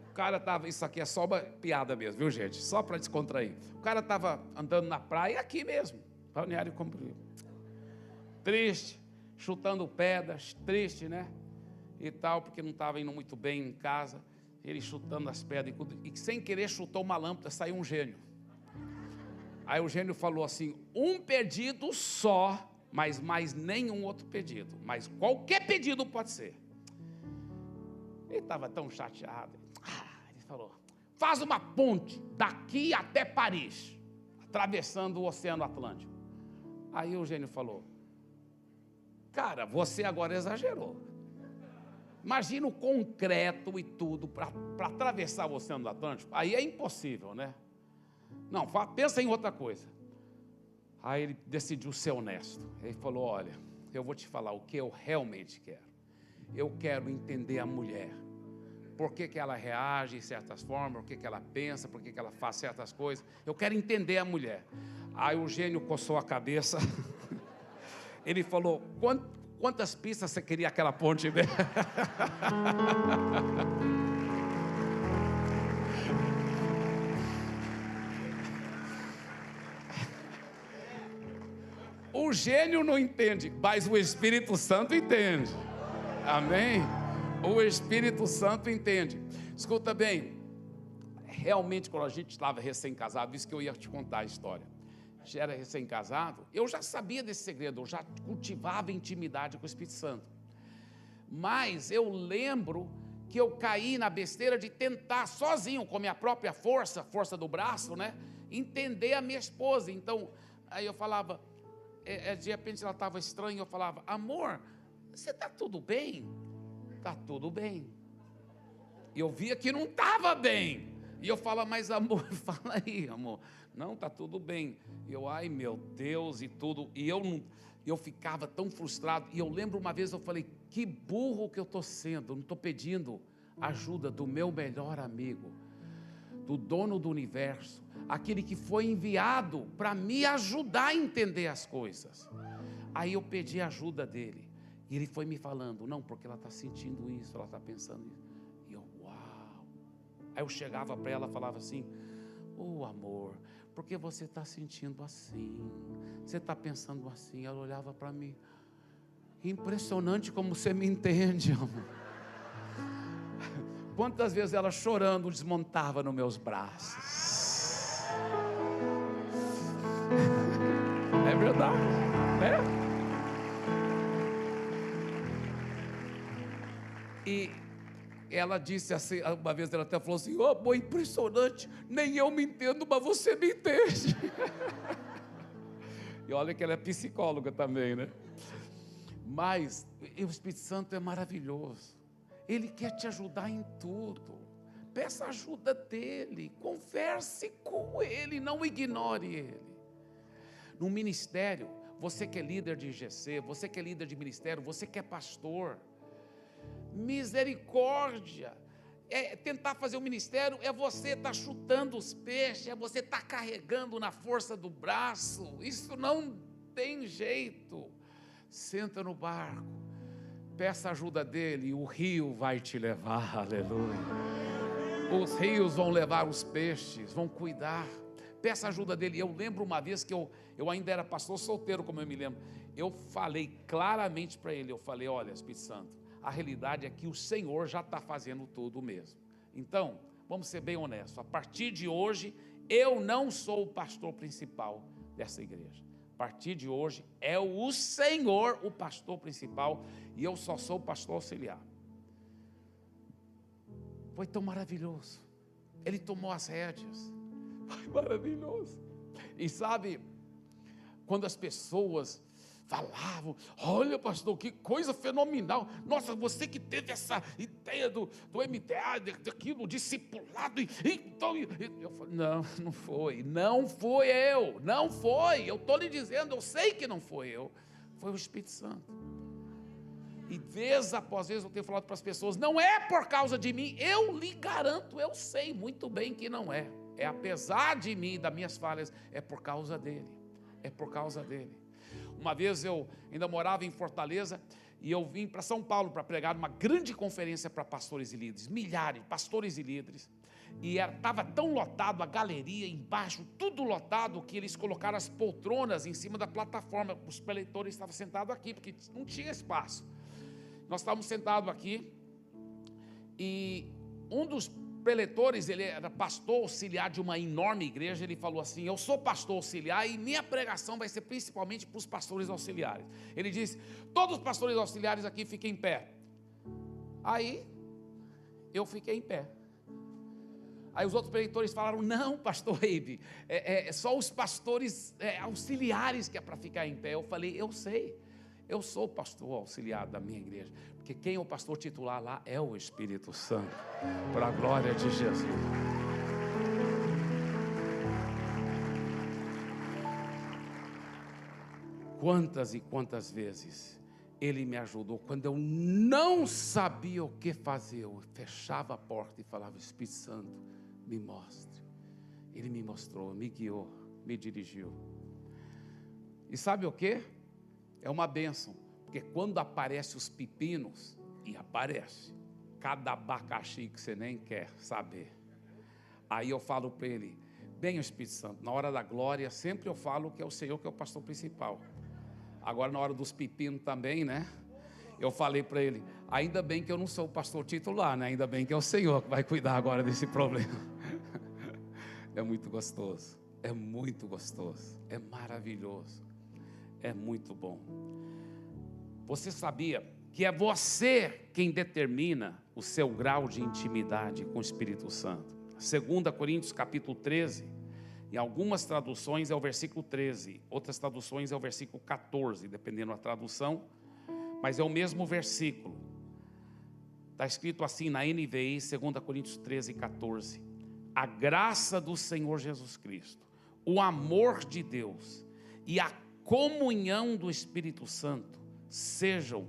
O cara estava, isso aqui é só uma piada mesmo, viu, gente? Só para descontrair. O cara estava andando na praia, aqui mesmo, Balneário Camboriú, triste, chutando pedras, triste, né? E tal, porque não estava indo muito bem em casa. Ele chutando as pedras, e sem querer chutou uma lâmpada, saiu um gênio. Aí o gênio falou assim: um pedido só, mas mais nenhum outro pedido. Mas qualquer pedido pode ser. Ele estava tão chateado. Ele falou: faz uma ponte daqui até Paris, atravessando o Oceano Atlântico. Aí o gênio falou: cara, você agora exagerou. Imagina o concreto e tudo para atravessar o Oceano Atlântico. Aí é impossível, né? Não, pensa em outra coisa. Aí ele decidiu ser honesto. Ele falou: olha, eu vou te falar o que eu realmente quero. Eu quero entender a mulher. Por que ela reage de certas formas, por que ela pensa, por que ela faz certas coisas. Eu quero entender a mulher. Aí o gênio coçou a cabeça. Ele falou: quantas pistas você queria aquela ponte ver? O gênio não entende, mas o Espírito Santo entende. Amém? O Espírito Santo entende. Escuta bem, realmente quando a gente estava recém-casado, isso que eu ia te contar a história. Já era recém-casado, eu já sabia desse segredo, eu já cultivava intimidade com o Espírito Santo. Mas eu lembro que eu caí na besteira de tentar sozinho, com a minha própria força do braço, né, entender a minha esposa. Então, aí eu falava, de repente ela estava estranha, eu falava: amor, você está tudo bem? Está tudo bem. E eu via que não estava bem. E eu falava: mas amor, fala aí, amor. Não, está tudo bem. E eu: ai meu Deus, e tudo. E eu ficava tão frustrado. E eu lembro uma vez, eu falei: que burro que eu estou sendo. Eu não estou pedindo ajuda do meu melhor amigo, do dono do universo, aquele que foi enviado para me ajudar a entender as coisas. Aí eu pedi a ajuda dele. E ele foi me falando: não, porque ela está sentindo isso, ela está pensando isso. E eu: uau. Aí eu chegava para ela e falava assim: oh amor, por que você está sentindo assim? Você está pensando assim? Ela olhava para mim: impressionante como você me entende, amor. Quantas vezes ela chorando desmontava nos meus braços. É verdade, né? E ela disse assim, uma vez ela até falou assim: oh, amor, impressionante, nem eu me entendo, mas você me entende. E olha que ela é psicóloga também, né? Mas o Espírito Santo é maravilhoso. Ele quer te ajudar em tudo. Peça ajuda dele, converse com ele, não ignore ele. No ministério, você que é líder de IGC, você que é líder de ministério, você que é pastor, misericórdia. Tentar fazer o ministério é você estar chutando os peixes, é você estar carregando na força do braço. Isso não tem jeito. Senta no barco, peça ajuda dele, e o rio vai te levar. Aleluia. Os rios vão levar os peixes, vão cuidar. Peça ajuda dele. Eu lembro uma vez que eu ainda era pastor solteiro, como eu me lembro. Eu falei claramente para ele, eu falei: olha, Espírito Santo, a realidade é que o Senhor já está fazendo tudo mesmo. Então, vamos ser bem honestos, a partir de hoje, Eu não sou o pastor principal dessa igreja. A partir de hoje é o Senhor o pastor principal e eu só sou o pastor auxiliar. Foi tão maravilhoso. Ele tomou as rédeas. Foi maravilhoso. E sabe, quando as pessoas falavam, olha pastor, que coisa fenomenal, nossa, você que teve essa ideia do MTA, daquilo, discipulado, então, eu falei, não foi eu estou lhe dizendo, eu sei que não foi eu, foi o Espírito Santo. E vez após vez eu tenho falado para as pessoas, não é por causa de mim, eu lhe garanto, eu sei muito bem que não é apesar de mim, das minhas falhas, é por causa dele, Uma vez eu ainda morava em Fortaleza e eu vim para São Paulo para pregar uma grande conferência para pastores e líderes, milhares de pastores e líderes, e estava tão lotado, a galeria embaixo, tudo lotado, que eles colocaram as poltronas em cima da plataforma, os preletores estavam sentados aqui, porque não tinha espaço. Nós estávamos sentados aqui, e um dos preletores, ele era pastor auxiliar de uma enorme igreja, ele falou assim, eu sou pastor auxiliar e minha pregação vai ser principalmente para os pastores auxiliares. Ele disse, todos os pastores auxiliares aqui fiquem em pé. Aí, eu fiquei em pé. Aí os outros preletores falaram, não pastor Eibe, só os pastores auxiliares que é para ficar em pé. Eu falei, eu sei, eu sou pastor auxiliar da minha igreja, porque quem é o pastor titular lá é o Espírito Santo, para a glória de Jesus. Quantas e quantas vezes Ele me ajudou, quando eu não sabia o que fazer, eu fechava a porta e falava, Espírito Santo, me mostre. Ele me mostrou, me guiou, me dirigiu. E sabe o que? É uma bênção, porque quando aparecem os pepinos, e aparece, cada abacaxi que você nem quer saber, aí eu falo para ele, bem Espírito Santo, na hora da glória, sempre eu falo que é o Senhor que é o pastor principal. Agora na hora dos pepinos também, né? Eu falei para ele, ainda bem que eu não sou o pastor titular, né? Ainda bem que é o Senhor que vai cuidar agora desse problema. É muito gostoso, é maravilhoso, é muito bom. Você sabia que é você quem determina o seu grau de intimidade com o Espírito Santo? 2 Coríntios capítulo 13, em algumas traduções é o versículo 13, outras traduções é o versículo 14, dependendo da tradução, mas é o mesmo versículo. Está escrito assim na NVI, 2 Coríntios 13, 14. A graça do Senhor Jesus Cristo, o amor de Deus e a comunhão do Espírito Santo sejam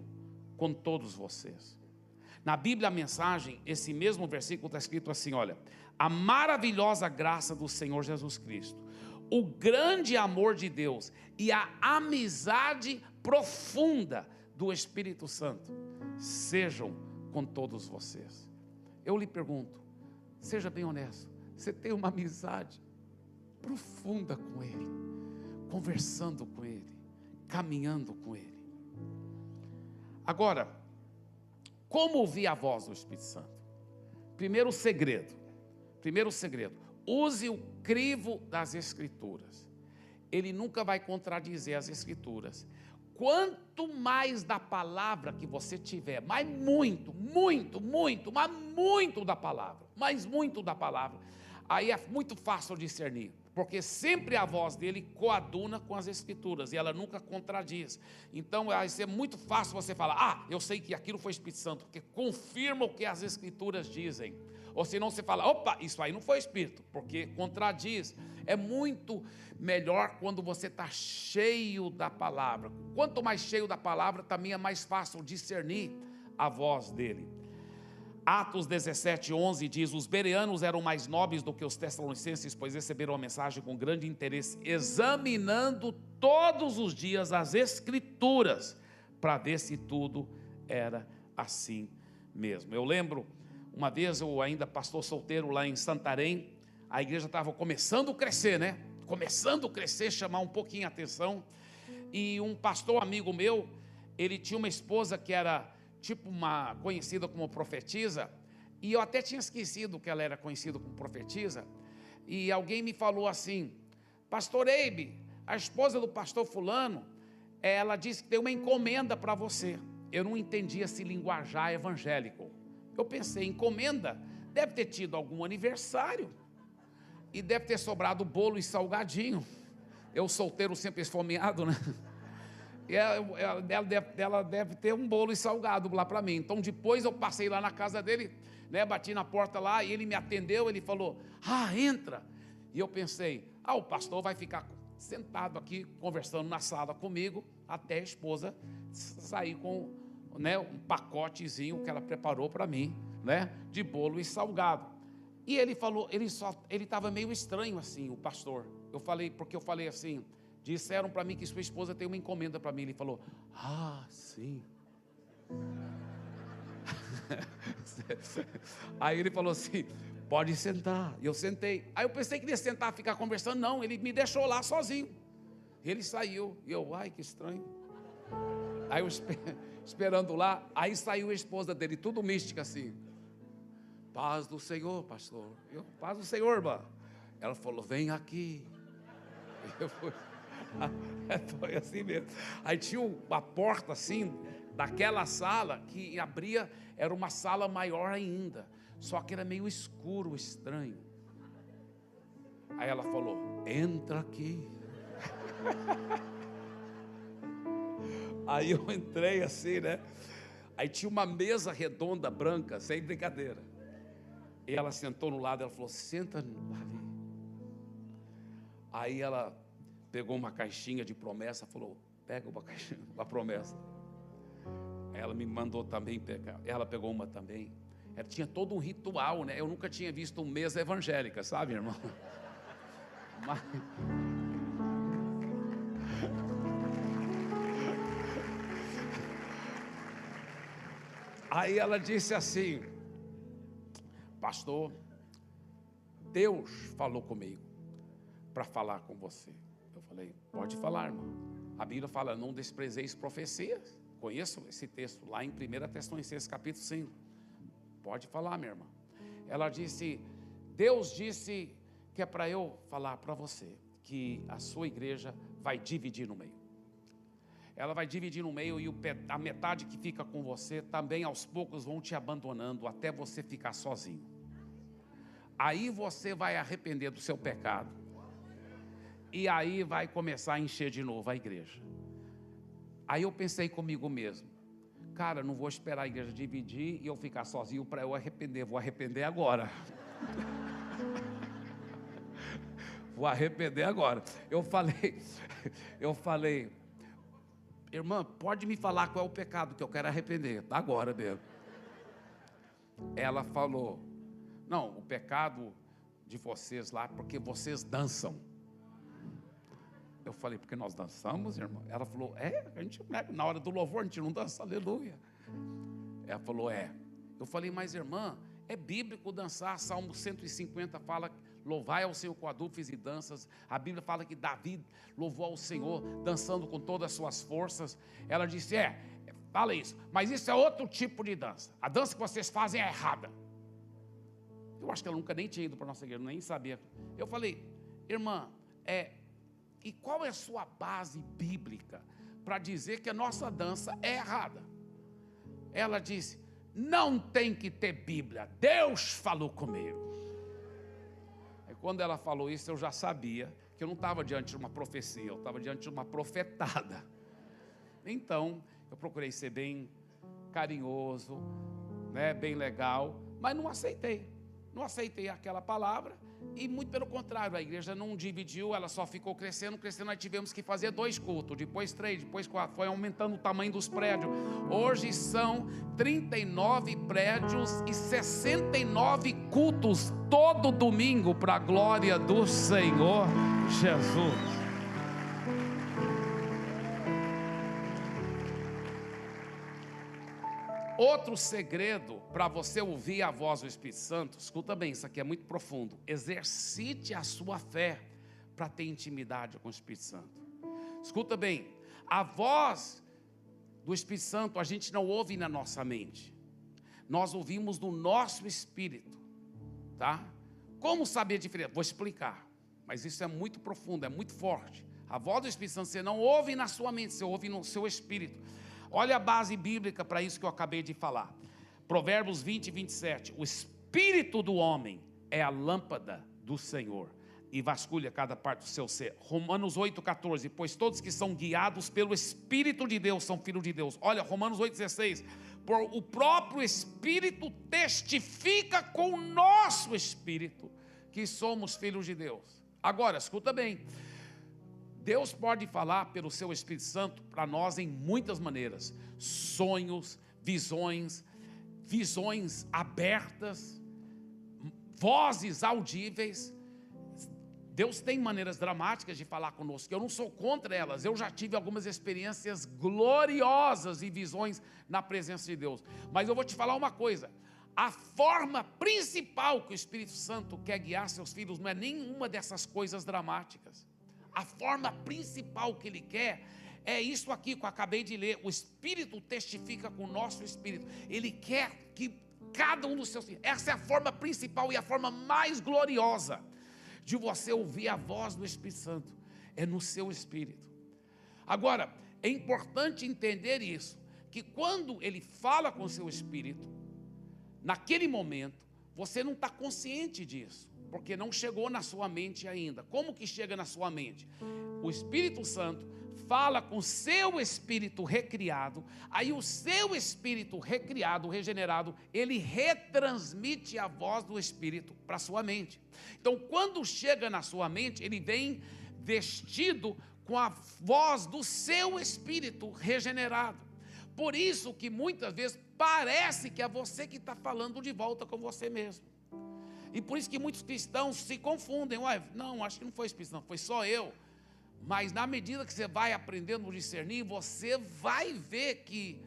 com todos vocês. Na Bíblia, a mensagem, esse mesmo versículo está escrito assim, olha, a maravilhosa graça do Senhor Jesus Cristo, o grande amor de Deus e a amizade profunda do Espírito Santo sejam com todos vocês. Eu lhe pergunto, seja bem honesto, você tem uma amizade profunda com Ele, conversando com Ele, caminhando com Ele? Agora, como ouvir a voz do Espírito Santo? Primeiro segredo, use o crivo das Escrituras. Ele nunca vai contradizer as Escrituras. Quanto mais da palavra que você tiver, mas muito da palavra, aí é muito fácil discernir, porque sempre a voz dele coaduna com as Escrituras, e ela nunca contradiz. Então vai ser muito fácil você falar, eu sei que aquilo foi o Espírito Santo, porque confirma o que as Escrituras dizem. Ou senão você fala, opa, isso aí não foi Espírito, porque contradiz. É muito melhor quando você está cheio da palavra. Quanto mais cheio da palavra, também é mais fácil discernir a voz dele. Atos 17:11 diz, os bereanos eram mais nobres do que os tessalonicenses, pois receberam a mensagem com grande interesse, examinando todos os dias as Escrituras, para ver se tudo era assim mesmo. Eu lembro, uma vez eu ainda pastor solteiro lá em Santarém, a igreja estava começando a crescer, né? Chamar um pouquinho a atenção, e um pastor amigo meu, ele tinha uma esposa que era tipo uma conhecida como profetisa, e eu até tinha esquecido que ela era conhecida como profetisa, e alguém me falou assim: pastor Eibe, a esposa do pastor fulano, ela disse que tem uma encomenda para você. Eu não entendia esse linguajar evangélico. Eu pensei, encomenda? Deve ter tido algum aniversário, e deve ter sobrado bolo e salgadinho. Eu solteiro sempre esfomeado, né? E ela deve ter um bolo e salgado lá para mim. Então depois eu passei lá na casa dele, né, bati na porta lá, e ele me atendeu, ele falou: entra. E eu pensei, o pastor vai ficar sentado aqui, conversando na sala comigo, até a esposa sair com, né, um pacotezinho que ela preparou para mim, né, de bolo e salgado. E ele falou, ele estava meio estranho assim, o pastor. Porque eu falei assim: disseram para mim que sua esposa tem uma encomenda para mim. Ele falou: sim. Aí ele falou assim: pode sentar. E eu sentei. Aí eu pensei que ele ia sentar, ficar conversando. Não, ele me deixou lá sozinho. Ele saiu. E eu, que estranho. Aí eu esperando lá. Aí saiu a esposa dele, tudo mística assim: paz do Senhor, pastor. Eu, paz do Senhor, irmã. Ela falou: vem aqui. Eu fui. Foi assim mesmo. Aí tinha uma porta assim, daquela sala que abria, era uma sala maior ainda, só que era meio escuro, estranho. Aí ela falou: entra aqui. Aí eu entrei assim, né? Aí tinha uma mesa redonda, branca, sem brincadeira. E ela sentou no lado, ela falou: senta ali. Aí ela pegou uma caixinha de promessa, falou: pega uma caixinha, uma promessa. Ela me mandou também pegar, ela pegou uma também. Ela tinha todo um ritual, né? Eu nunca tinha visto uma mesa evangélica, sabe, irmão? Mas... Aí ela disse assim: pastor, Deus falou comigo para falar com você. Eu falei: pode falar, irmão. A Bíblia fala: não desprezeis profecias. Conheço esse texto lá em 1 Tessalonicenses capítulo 5. Pode falar, minha irmã. Ela disse: Deus disse que é para eu falar para você que a sua igreja vai dividir no meio. Ela vai dividir no meio, e a metade que fica com você também aos poucos vão te abandonando até você ficar sozinho. Aí você vai arrepender do seu pecado, e aí vai começar a encher de novo a igreja. Aí eu pensei comigo mesmo: cara, não vou esperar a igreja dividir e eu ficar sozinho para eu arrepender. Vou arrepender agora. Vou arrepender agora. Eu falei, irmã, pode me falar qual é o pecado que eu quero arrepender, agora mesmo. Ela falou: não, o pecado de vocês lá, porque vocês dançam. Eu falei: porque nós dançamos, irmão? Ela falou: a gente, na hora do louvor a gente não dança, aleluia. Ela falou: Eu falei: mas irmã, é bíblico dançar. Salmo 150 fala: louvai ao Senhor com adufes e danças. A Bíblia fala que Davi louvou ao Senhor dançando com todas as suas forças. Ela disse: fala isso, mas isso é outro tipo de dança. A dança que vocês fazem é errada. Eu acho que ela nunca nem tinha ido para a nossa igreja, nem sabia. Eu falei: irmã, e qual é a sua base bíblica para dizer que a nossa dança é errada? Ela disse: não tem que ter Bíblia, Deus falou comigo. Aí quando ela falou isso, eu já sabia que eu não estava diante de uma profecia, eu estava diante de uma profetada. Então eu procurei ser bem carinhoso, né, bem legal, mas não aceitei aquela palavra. E muito pelo contrário, a igreja não dividiu, ela só ficou crescendo. Nós tivemos que fazer 2 cultos, depois 3, depois 4, foi aumentando o tamanho dos prédios. Hoje são 39 prédios e 69 cultos todo domingo, para a glória do Senhor Jesus. Outro segredo para você ouvir a voz do Espírito Santo, escuta bem, isso aqui é muito profundo: exercite a sua fé para ter intimidade com o Espírito Santo. Escuta bem, a voz do Espírito Santo a gente não ouve na nossa mente, nós ouvimos no nosso espírito, tá? Como saber diferenciar? Vou explicar, mas isso é muito profundo, é muito forte. A voz do Espírito Santo você não ouve na sua mente, você ouve no seu espírito. Olha a base bíblica para isso que eu acabei de falar. Provérbios 20 e 27. O espírito do homem é a lâmpada do Senhor e vasculha cada parte do seu ser. Romanos 8,14. Pois todos que são guiados pelo Espírito de Deus são filhos de Deus. Olha, Romanos 8,16. Por o próprio Espírito testifica com o nosso espírito que somos filhos de Deus. Agora, escuta bem. Deus pode falar pelo seu Espírito Santo para nós em muitas maneiras. Sonhos, visões abertas, vozes audíveis. Deus tem maneiras dramáticas de falar conosco, eu não sou contra elas, eu já tive algumas experiências gloriosas e visões na presença de Deus, mas eu vou te falar uma coisa, a forma principal que o Espírito Santo quer guiar seus filhos não é nenhuma dessas coisas dramáticas, a forma principal que Ele quer é isso aqui que eu acabei de ler, o Espírito testifica com o nosso Espírito, Ele quer que cada um dos seus filhos, essa é a forma principal e a forma mais gloriosa de você ouvir a voz do Espírito Santo, é no seu espírito. Agora, é importante entender isso, que quando Ele fala com o seu espírito, naquele momento, você não está consciente disso, porque não chegou na sua mente ainda. Como que chega na sua mente? O Espírito Santo fala com o seu espírito recriado, aí o seu espírito recriado, regenerado, ele retransmite a voz do Espírito para a sua mente. Então, quando chega na sua mente, ele vem vestido com a voz do seu espírito regenerado. Por isso que muitas vezes parece que é você que está falando de volta com você mesmo. E por isso que muitos cristãos se confundem. Ué, não, acho que não foi o Espírito Santo, foi só eu. Mas na medida que você vai aprendendo a discernir, você vai ver que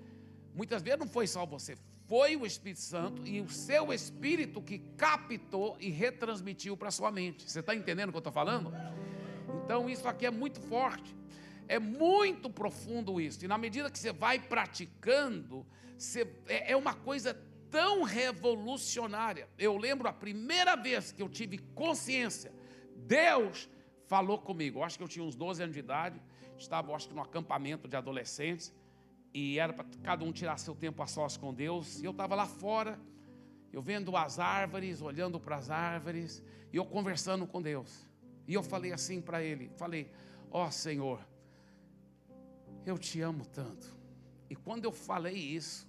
muitas vezes não foi só você, foi o Espírito Santo e o seu espírito que captou e retransmitiu para a sua mente. Você está entendendo o que eu estou falando? Então isso aqui é muito forte, é muito profundo isso. E na medida que você vai praticando, é uma coisa tão revolucionária. Eu lembro a primeira vez que eu tive consciência, Deus falou comigo, eu acho que eu tinha uns 12 anos de idade, estava, eu acho que num acampamento de adolescentes, e era para cada um tirar seu tempo a sós com Deus, e eu estava lá fora, eu vendo as árvores, olhando para as árvores, e eu conversando com Deus, e eu falei assim para Ele, falei, ó Senhor, eu te amo tanto, e quando eu falei isso,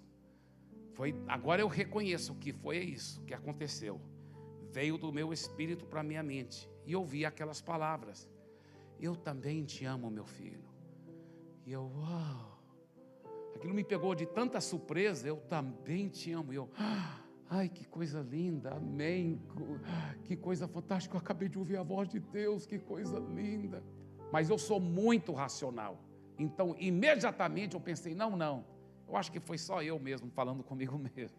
agora eu reconheço que foi isso que aconteceu, veio do meu espírito para a minha mente, e ouvi aquelas palavras, eu também te amo, meu filho. E eu, uau, aquilo me pegou de tanta surpresa, eu também te amo. E eu, ai, que coisa linda, amém, que coisa fantástica, eu acabei de ouvir a voz de Deus, que coisa linda. Mas eu sou muito racional, então imediatamente eu pensei, não, eu acho que foi só eu mesmo falando comigo mesmo.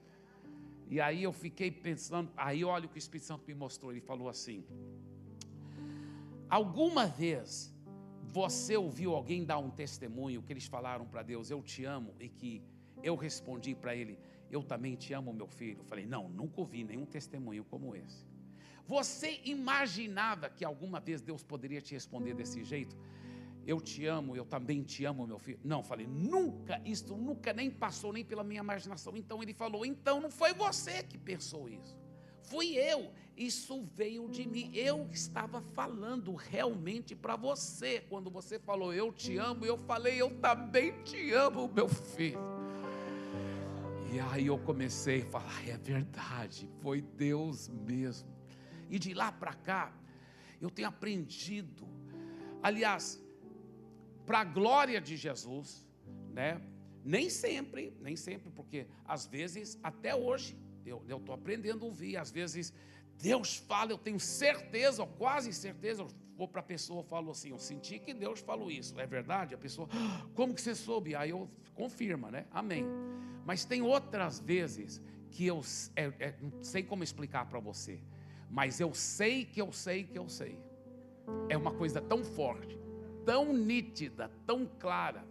E aí eu fiquei pensando, aí olha o que o Espírito Santo me mostrou, ele falou assim, alguma vez você ouviu alguém dar um testemunho que eles falaram para Deus, eu te amo, e que eu respondi para ele, eu também te amo, meu filho? Eu falei, não, nunca ouvi nenhum testemunho como esse. Você imaginava que alguma vez Deus poderia te responder desse jeito? Eu te amo, eu também te amo, meu filho? Não, falei, nunca, isso nunca nem passou nem pela minha imaginação. Então ele falou, então não foi você que pensou isso, fui eu, isso veio de mim, eu estava falando realmente para você, quando você falou eu te amo, eu falei eu também te amo, meu filho. E aí eu comecei a falar, é verdade, foi Deus mesmo. E de lá para cá, eu tenho aprendido, aliás, para a glória de Jesus, né? Nem sempre, porque às vezes, até hoje, eu estou aprendendo a ouvir, às vezes Deus fala, eu tenho certeza, ou quase certeza, eu vou para a pessoa e falo assim, eu senti que Deus falou isso, é verdade? A pessoa, como que você soube? Aí eu confirma, né? Amém. Mas tem outras vezes que eu não sei como explicar para você, mas eu sei que eu sei que eu sei. É uma coisa tão forte, tão nítida, tão clara,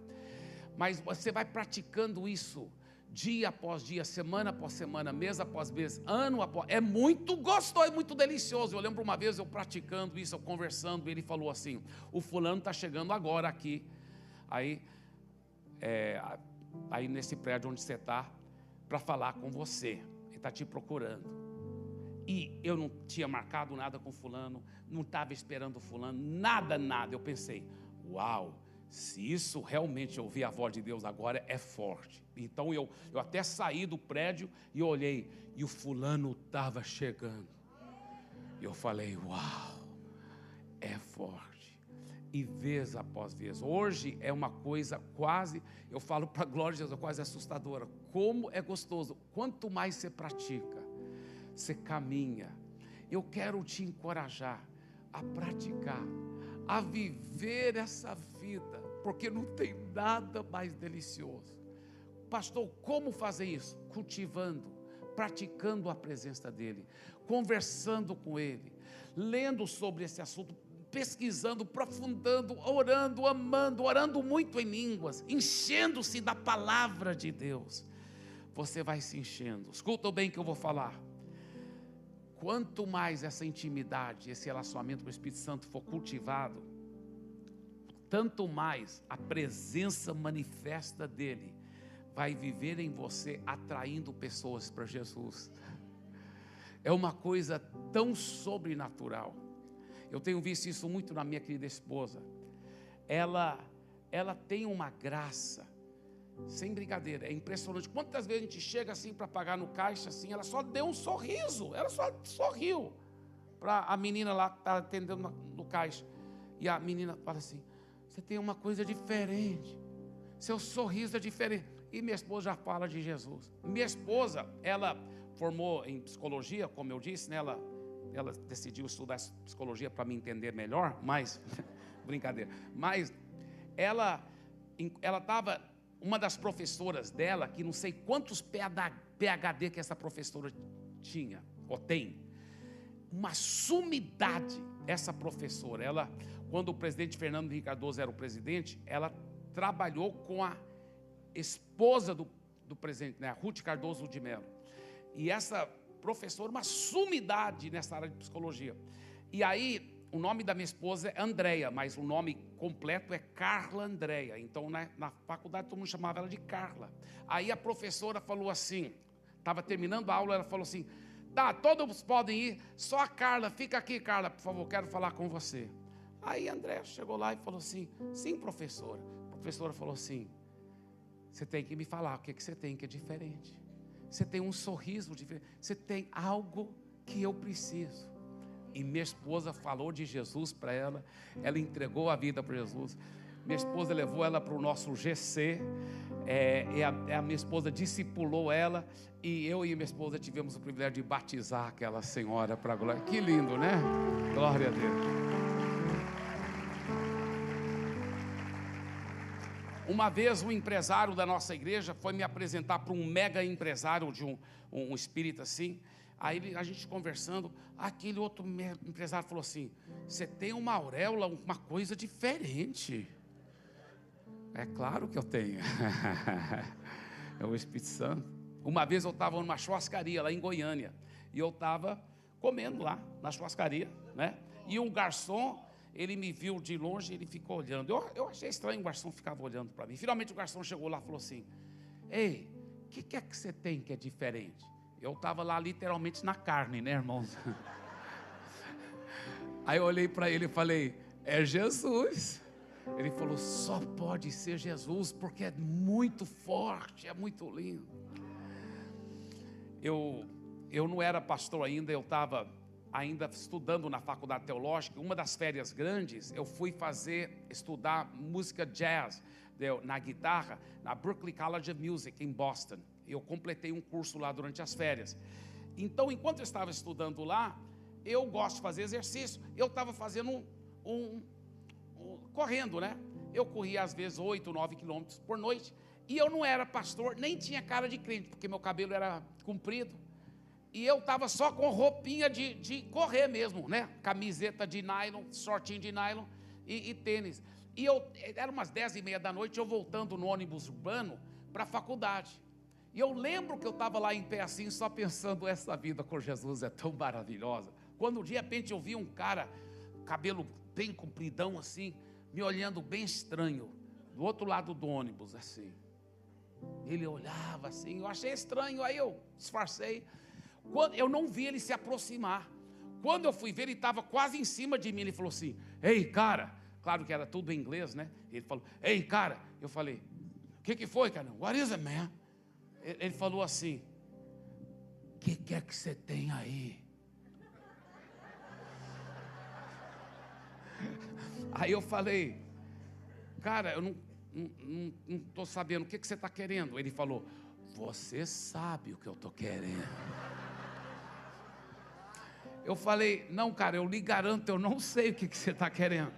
mas você vai praticando isso dia após dia, semana após semana, mês após mês, ano após... É muito gostoso, é muito delicioso. Eu lembro uma vez eu praticando isso, eu conversando, ele falou assim: o fulano está chegando agora aqui, aí nesse prédio onde você está, para falar com você, ele está te procurando. E eu não tinha marcado nada com fulano, não estava esperando fulano, nada. Eu pensei, uau, se isso realmente ouvir a voz de Deus agora, é forte. Então eu até saí do prédio e olhei, e o fulano estava chegando. E eu falei, uau, é forte. E vez após vez, hoje é uma coisa quase, eu falo para a glória de Deus, quase assustadora. Como é gostoso, quanto mais você pratica, você caminha. Eu quero te encorajar a praticar, a viver essa vida, porque não tem nada mais delicioso. Pastor, como fazer isso? Cultivando, praticando a presença dEle, conversando com Ele, lendo sobre esse assunto, pesquisando, aprofundando, orando, amando, orando muito em línguas, enchendo-se da palavra de Deus. Você vai se enchendo. Escuta bem o que eu vou falar. Quanto mais essa intimidade, esse relacionamento com o Espírito Santo for cultivado, tanto mais a presença manifesta dEle vai viver em você, atraindo pessoas para Jesus. É uma coisa tão sobrenatural. Eu tenho visto isso muito na minha querida esposa. Ela tem uma graça, sem brincadeira, é impressionante. Quantas vezes a gente chega assim para pagar no caixa, assim, ela só deu um sorriso, ela só sorriu para a menina lá que está atendendo no caixa. E a menina fala assim: você tem uma coisa diferente, seu sorriso é diferente. E minha esposa já fala de Jesus. Minha esposa, ela formou em psicologia, como eu disse, né? Ela decidiu estudar psicologia para me entender melhor, mas, brincadeira, mas ela estava, uma das professoras dela, que não sei quantos PhD que essa professora tinha, ou tem, uma sumidade, essa professora. Ela, quando o presidente Fernando Henrique Cardoso era o presidente, ela trabalhou com a esposa do presidente, né, a Ruth Cardoso de Mello, e essa professora, uma sumidade nessa área de psicologia. E aí, o nome da minha esposa é Andréia, mas o nome completo é Carla Andréia. Então, na faculdade, todo mundo chamava ela de Carla. Aí a professora falou assim, estava terminando a aula, ela falou assim: tá, todos podem ir, só a Carla, fica aqui, Carla, por favor, quero falar com você. Aí a Andréia chegou lá e falou assim: sim, professora. A professora falou assim: você tem que me falar o que você tem que é diferente. Você tem um sorriso diferente, você tem algo que eu preciso. E minha esposa falou de Jesus para ela, ela entregou a vida para Jesus. Minha esposa levou ela para o nosso GC, a minha esposa discipulou ela, e eu e minha esposa tivemos o privilégio de batizar aquela senhora para a glória. Que lindo, né? Glória a Deus. Uma vez um empresário da nossa igreja foi me apresentar para um mega empresário de um espírita assim. Aí a gente conversando, aquele outro empresário falou assim: você tem uma auréola, uma coisa diferente. É claro que eu tenho. É o Espírito Santo. Uma vez eu estava numa churrascaria lá em Goiânia, e eu estava comendo lá na churrascaria, né? E um garçom, ele me viu de longe, ele ficou olhando. Eu achei estranho o garçom ficava olhando para mim. Finalmente o garçom chegou lá e falou assim: ei, o que é que você tem que é diferente? Eu estava lá literalmente na carne, né, irmãos? Aí eu olhei para ele e falei: é Jesus. Ele falou: só pode ser Jesus, porque é muito forte, é muito lindo. Eu não era pastor ainda, eu estava ainda estudando na faculdade teológica. Uma das férias grandes, eu fui estudar música jazz na guitarra, na Berklee College of Music, em Boston. Eu completei um curso lá durante as férias. Então, enquanto eu estava estudando lá, eu gosto de fazer exercício. Eu estava fazendo correndo, né? Eu corria às vezes 8, 9 quilômetros por noite. E eu não era pastor, nem tinha cara de crente, porque meu cabelo era comprido. E eu estava só com roupinha de correr mesmo, né? Camiseta de nylon, shortinho de nylon e tênis. E era umas 10:30 da noite, eu voltando no ônibus urbano para a faculdade. E eu lembro que eu estava lá em pé assim, só pensando, essa vida com Jesus é tão maravilhosa. Quando de repente eu vi um cara, cabelo bem compridão assim, me olhando bem estranho, do outro lado do ônibus assim. Ele olhava assim, eu achei estranho, aí eu disfarcei. Quando eu não vi ele se aproximar. Quando eu fui ver, ele estava quase em cima de mim. Ele falou assim: ei, cara. Claro que era tudo em inglês, né? Ele falou: ei, cara. Eu falei: o que foi, cara? What is it, man? Ele falou assim: o que é que você tem aí? Aí eu falei: cara, eu não estou sabendo, o que você está querendo? Ele falou: você sabe o que eu estou querendo. Eu falei: não, cara, eu lhe garanto, eu não sei o que você está querendo.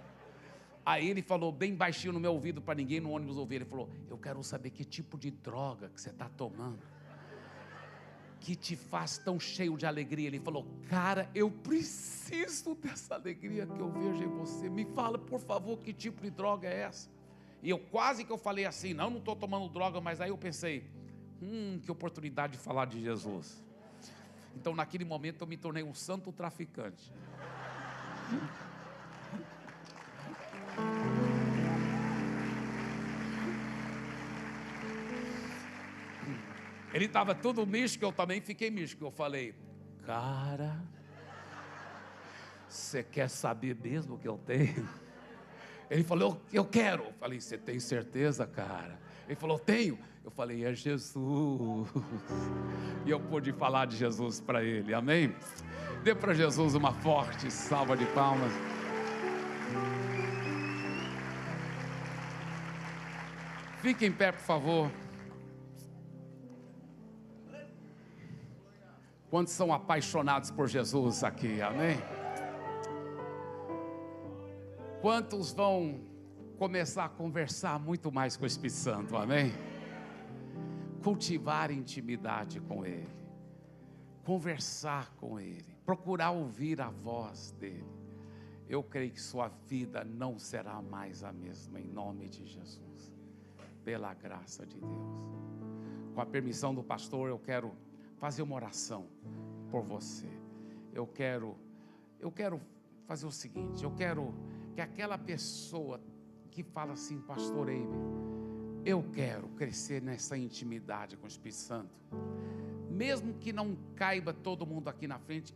Aí ele falou bem baixinho no meu ouvido, para ninguém no ônibus ouvir. Ele falou: eu quero saber que tipo de droga que você está tomando, que te faz tão cheio de alegria. Ele falou: cara, eu preciso dessa alegria que eu vejo em você. Me fala, por favor, que tipo de droga é essa? E eu quase que eu falei assim: não estou tomando droga. Mas aí eu pensei: que oportunidade de falar de Jesus. Então naquele momento eu me tornei um santo traficante. Ele estava todo místico, eu também fiquei místico. Eu falei: cara, você quer saber mesmo o que eu tenho? Ele falou: eu quero. Eu falei: você tem certeza, cara? Ele falou: tenho. Eu falei: é Jesus. E eu pude falar de Jesus para ele, amém? Dê para Jesus uma forte salva de palmas. Fique em pé, por favor. Quantos são apaixonados por Jesus aqui, amém? Quantos vão começar a conversar muito mais com o Espírito Santo, amém? Cultivar intimidade com Ele, conversar com Ele, procurar ouvir a voz dEle. Eu creio que sua vida não será mais a mesma, em nome de Jesus, pela graça de Deus. Com a permissão do pastor, eu quero fazer uma oração por você. Eu quero fazer o seguinte: eu quero que aquela pessoa que fala assim: pastor Eibe, eu quero crescer nessa intimidade com o Espírito Santo, mesmo que não caiba todo mundo aqui na frente,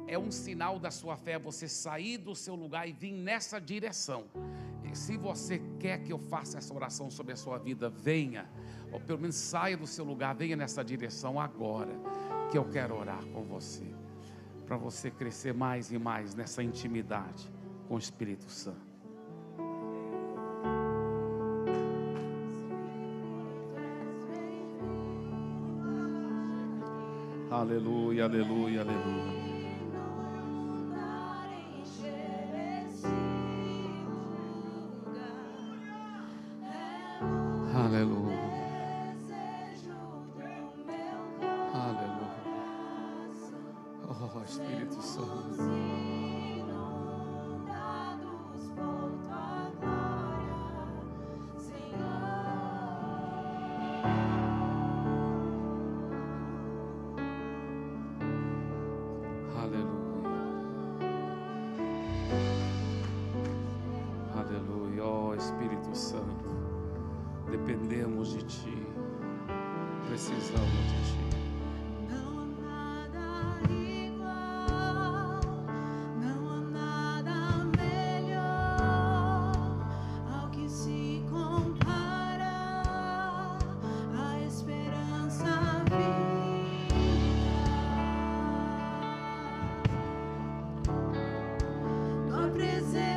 é um sinal da sua fé você sair do seu lugar e vir nessa direção. E se você quer que eu faça essa oração sobre a sua vida, venha, ou pelo menos saia do seu lugar, venha nessa direção agora, que eu quero orar com você, para você crescer mais e mais nessa intimidade com o Espírito Santo. Aleluia, aleluia, aleluia. Aleluia. Aleluia. Oh, Espírito Santo. Aleluia, oh Espírito Santo, dependemos de Ti, precisamos de Ti. Não há nada igual, não há nada melhor ao que se compara a esperança viva. Tua presença.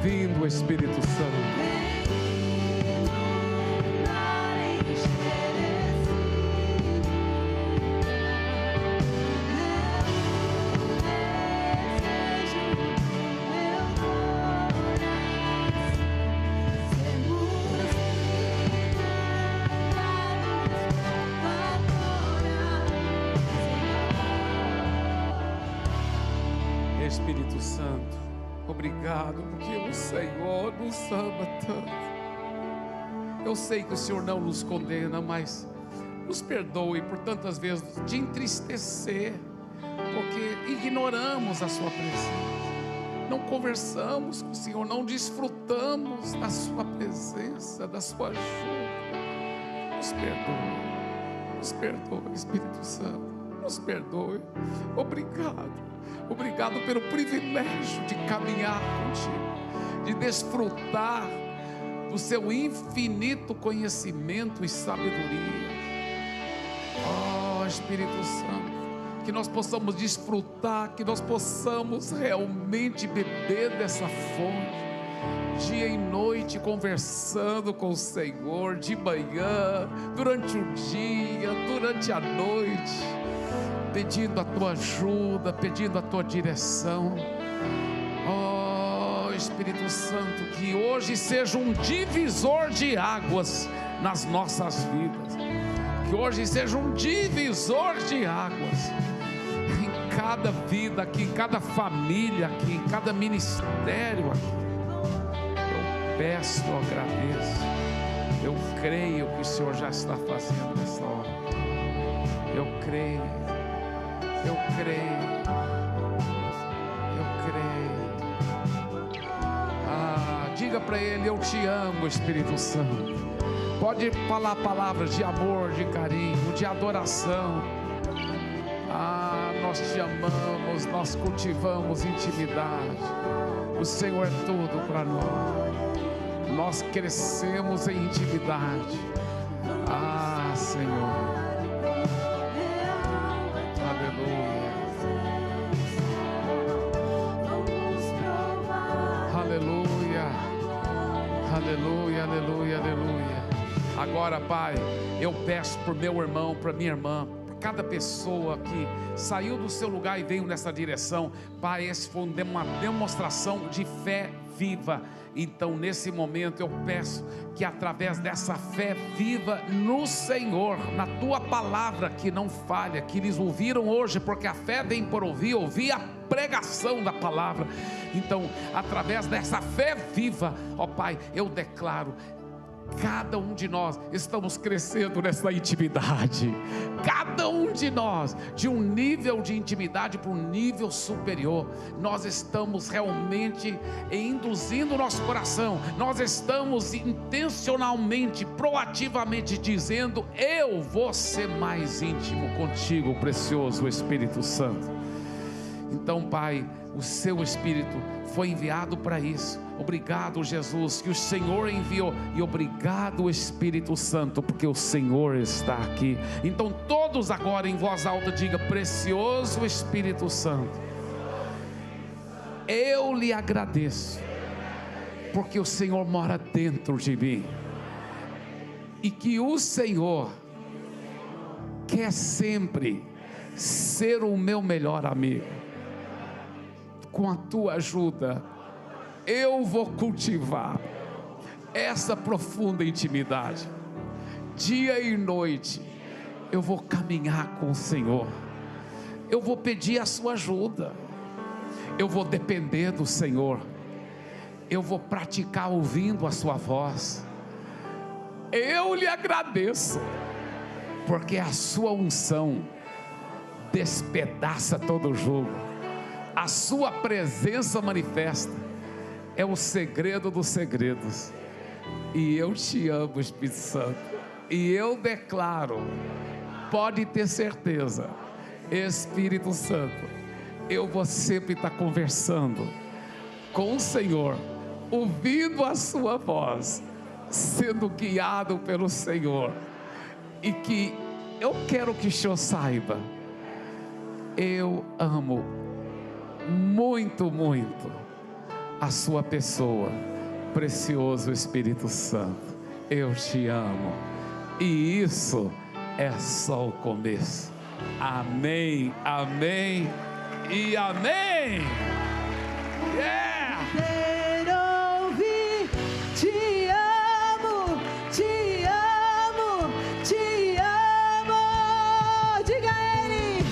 Bem-vindo, Espírito Santo. Espírito Santo, obrigado, porque o Senhor nos ama tanto. Eu sei que o Senhor não nos condena, mas nos perdoe por tantas vezes te entristecer, porque ignoramos a sua presença, não conversamos com o Senhor, não desfrutamos da sua presença, da sua ajuda. Nos perdoe, Espírito Santo, nos perdoe. Obrigado pelo privilégio de caminhar contigo, de desfrutar do seu infinito conhecimento e sabedoria. Oh, Espírito Santo, que nós possamos desfrutar, que nós possamos realmente beber dessa fonte, dia e noite conversando com o Senhor, de manhã, durante o dia, durante a noite, pedindo a tua ajuda, pedindo a tua direção. Oh, Espírito Santo, que hoje seja um divisor de águas nas nossas vidas, que hoje seja um divisor de águas em cada vida aqui, em cada família aqui, em cada ministério aqui. Eu peço, eu agradeço, eu creio que o Senhor já está fazendo nessa hora. Eu creio. Diga para Ele: eu te amo, Espírito Santo. Pode falar palavras de amor, de carinho, de adoração. Nós te amamos, nós cultivamos intimidade. O Senhor é tudo para nós. Nós crescemos em intimidade. Senhor. Aleluia, aleluia, aleluia. Agora, Pai, eu peço por meu irmão, para minha irmã, por cada pessoa que saiu do seu lugar e veio nessa direção. Pai, esse foi uma demonstração de fé viva. Então, nesse momento, eu peço que através dessa fé viva no Senhor, na Tua palavra que não falha, que eles ouviram hoje, porque a fé vem por ouvir a pregação da palavra. Então, através dessa fé viva, ó Pai, eu declaro: cada um de nós estamos crescendo nessa intimidade. Cada um de nós, de um nível de intimidade para um nível superior. Nós estamos realmente induzindo o nosso coração. Nós estamos intencionalmente, proativamente dizendo: eu vou ser mais íntimo contigo, precioso Espírito Santo. Então, Pai, o seu Espírito foi enviado para isso. Obrigado, Jesus, que o Senhor enviou. E obrigado, Espírito Santo, porque o Senhor está aqui. Então todos agora em voz alta diga: precioso Espírito Santo, eu lhe agradeço, porque o Senhor mora dentro de mim. E que o Senhor quer sempre ser o meu melhor amigo. Com a tua ajuda, eu vou cultivar essa profunda intimidade. Dia e noite, eu vou caminhar com o Senhor. Eu vou pedir a sua ajuda. Eu vou depender do Senhor. Eu vou praticar ouvindo a sua voz. Eu lhe agradeço, porque a sua unção despedaça todo o jugo. A sua presença manifesta, é o segredo dos segredos. E eu te amo, Espírito Santo. E eu declaro, pode ter certeza, Espírito Santo, eu vou sempre estar conversando com o Senhor, ouvindo a sua voz, sendo guiado pelo Senhor. E que eu quero que o Senhor saiba, eu amo muito, muito a sua pessoa. Precioso Espírito Santo, eu te amo. E isso é só o começo. Amém, amém e amém. Yeah! Quero ouvir, te amo, te amo, te amo. Diga a ele,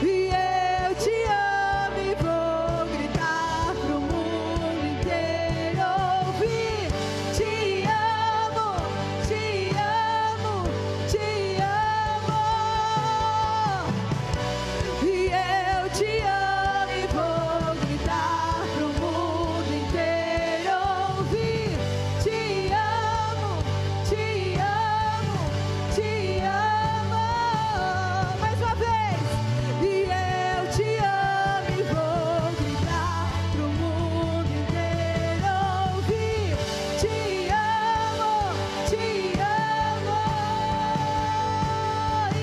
e eu te amo e vou gritar pro mundo inteiro ouvir. Te amo, te amo, te amo. E eu te amo e vou gritar pro mundo inteiro ouvir. Te amo, te amo, te amo. Mais uma vez. E eu te amo e vou gritar pro mundo inteiro ouvir. Te amo, te amo. E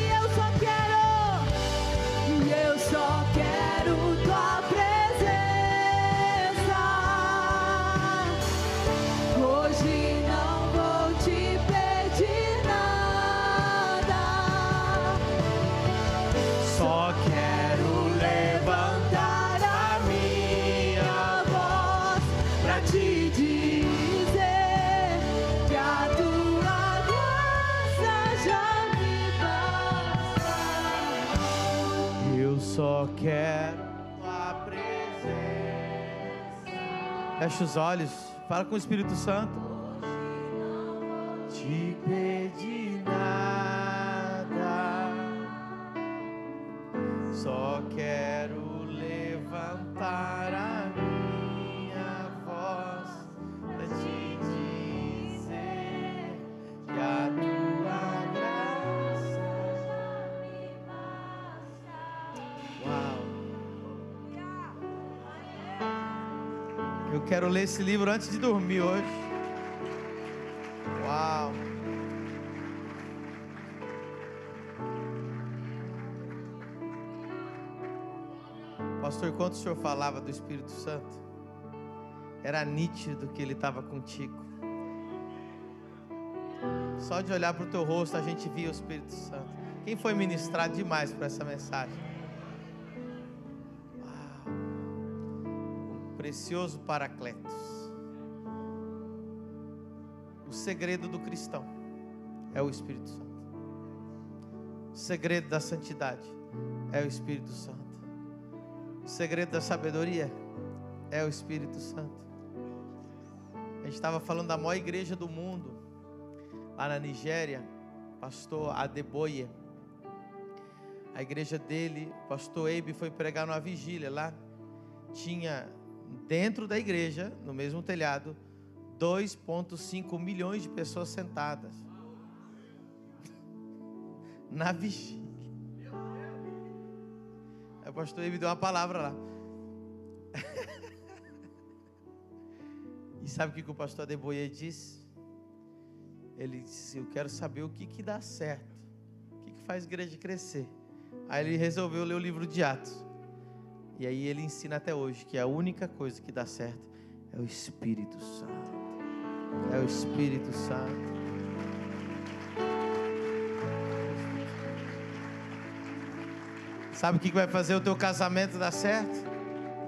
eu só quero tua presença. Hoje não vou te pedir nada. Só quero levantar a minha voz Pra te dizer que a tua graça já me basta. Eu só quero tua presença. Fecha os olhos, fala com o Espírito Santo. Te pedi nada, só quero levantar a minha voz pra te dizer que a tua graça já me basta. Uau! Eu quero ler esse livro antes de dormir hoje. Uau! Pastor, quando o senhor falava do Espírito Santo, era nítido que ele estava contigo. Só de olhar para o teu rosto a gente via o Espírito Santo. Quem foi ministrado demais por essa mensagem? Uau! O precioso Paracletos. O segredo do cristão é o Espírito Santo. O segredo da santidade é o Espírito Santo. O segredo da sabedoria é o Espírito Santo. A gente estava falando da maior igreja do mundo, lá na Nigéria, pastor Adeboye. A igreja dele, o pastor Eibe foi pregar numa vigília lá. Tinha dentro da igreja, no mesmo telhado, 2,5 milhões de pessoas sentadas na vigília. Aí o pastor Eibe deu uma palavra lá. E sabe o que o pastor Adeboye disse? Ele disse: eu quero saber o que dá certo, o que faz a igreja crescer. Aí ele resolveu ler o livro de Atos. E aí ele ensina até hoje que a única coisa que dá certo é o Espírito Santo. É o Espírito Santo. Sabe o que vai fazer o teu casamento dar certo?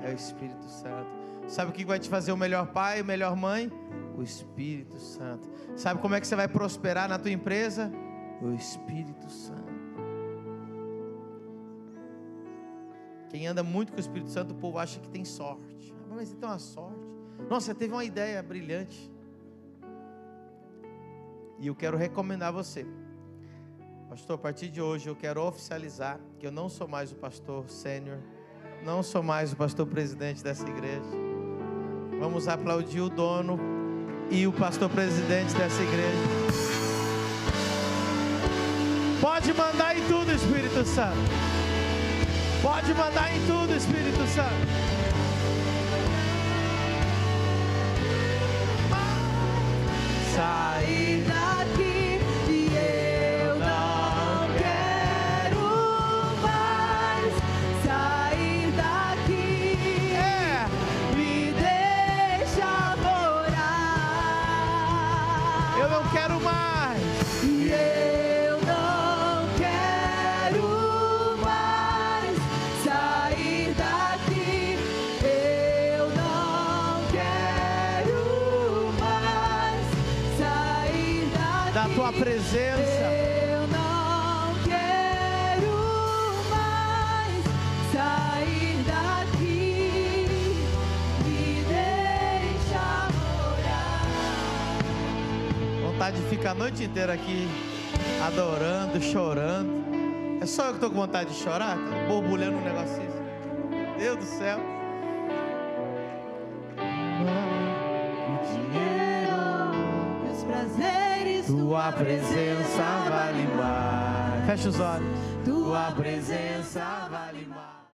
É o Espírito Santo. Sabe o que vai te fazer o melhor pai, o melhor mãe? O Espírito Santo. Sabe como é que você vai prosperar na tua empresa? O Espírito Santo. Quem anda muito com o Espírito Santo, o povo acha que tem sorte. Mas você tem uma sorte. Nossa, você teve uma ideia brilhante. E eu quero recomendar a você. Pastor, a partir de hoje eu quero oficializar que eu não sou mais o pastor sênior. Não sou mais o pastor presidente dessa igreja. Vamos aplaudir o dono e o pastor presidente dessa igreja. Pode mandar em tudo, Espírito Santo. Pode mandar em tudo, Espírito Santo. Sair daqui e eu não quero mais sair daqui. Me quero mais. E eu não quero mais sair daqui. Eu não quero mais sair daqui. Da tua presença. Eu não quero mais sair daqui. Me deixa morar. Vontade de ficar a noite inteira aqui adorando, chorando. É só eu que tô com vontade de chorar? Tá borbulhando um negocinho. Meu Deus do céu. O dinheiro e os prazeres. Tua presença vale mais. Fecha os olhos. Tua presença vale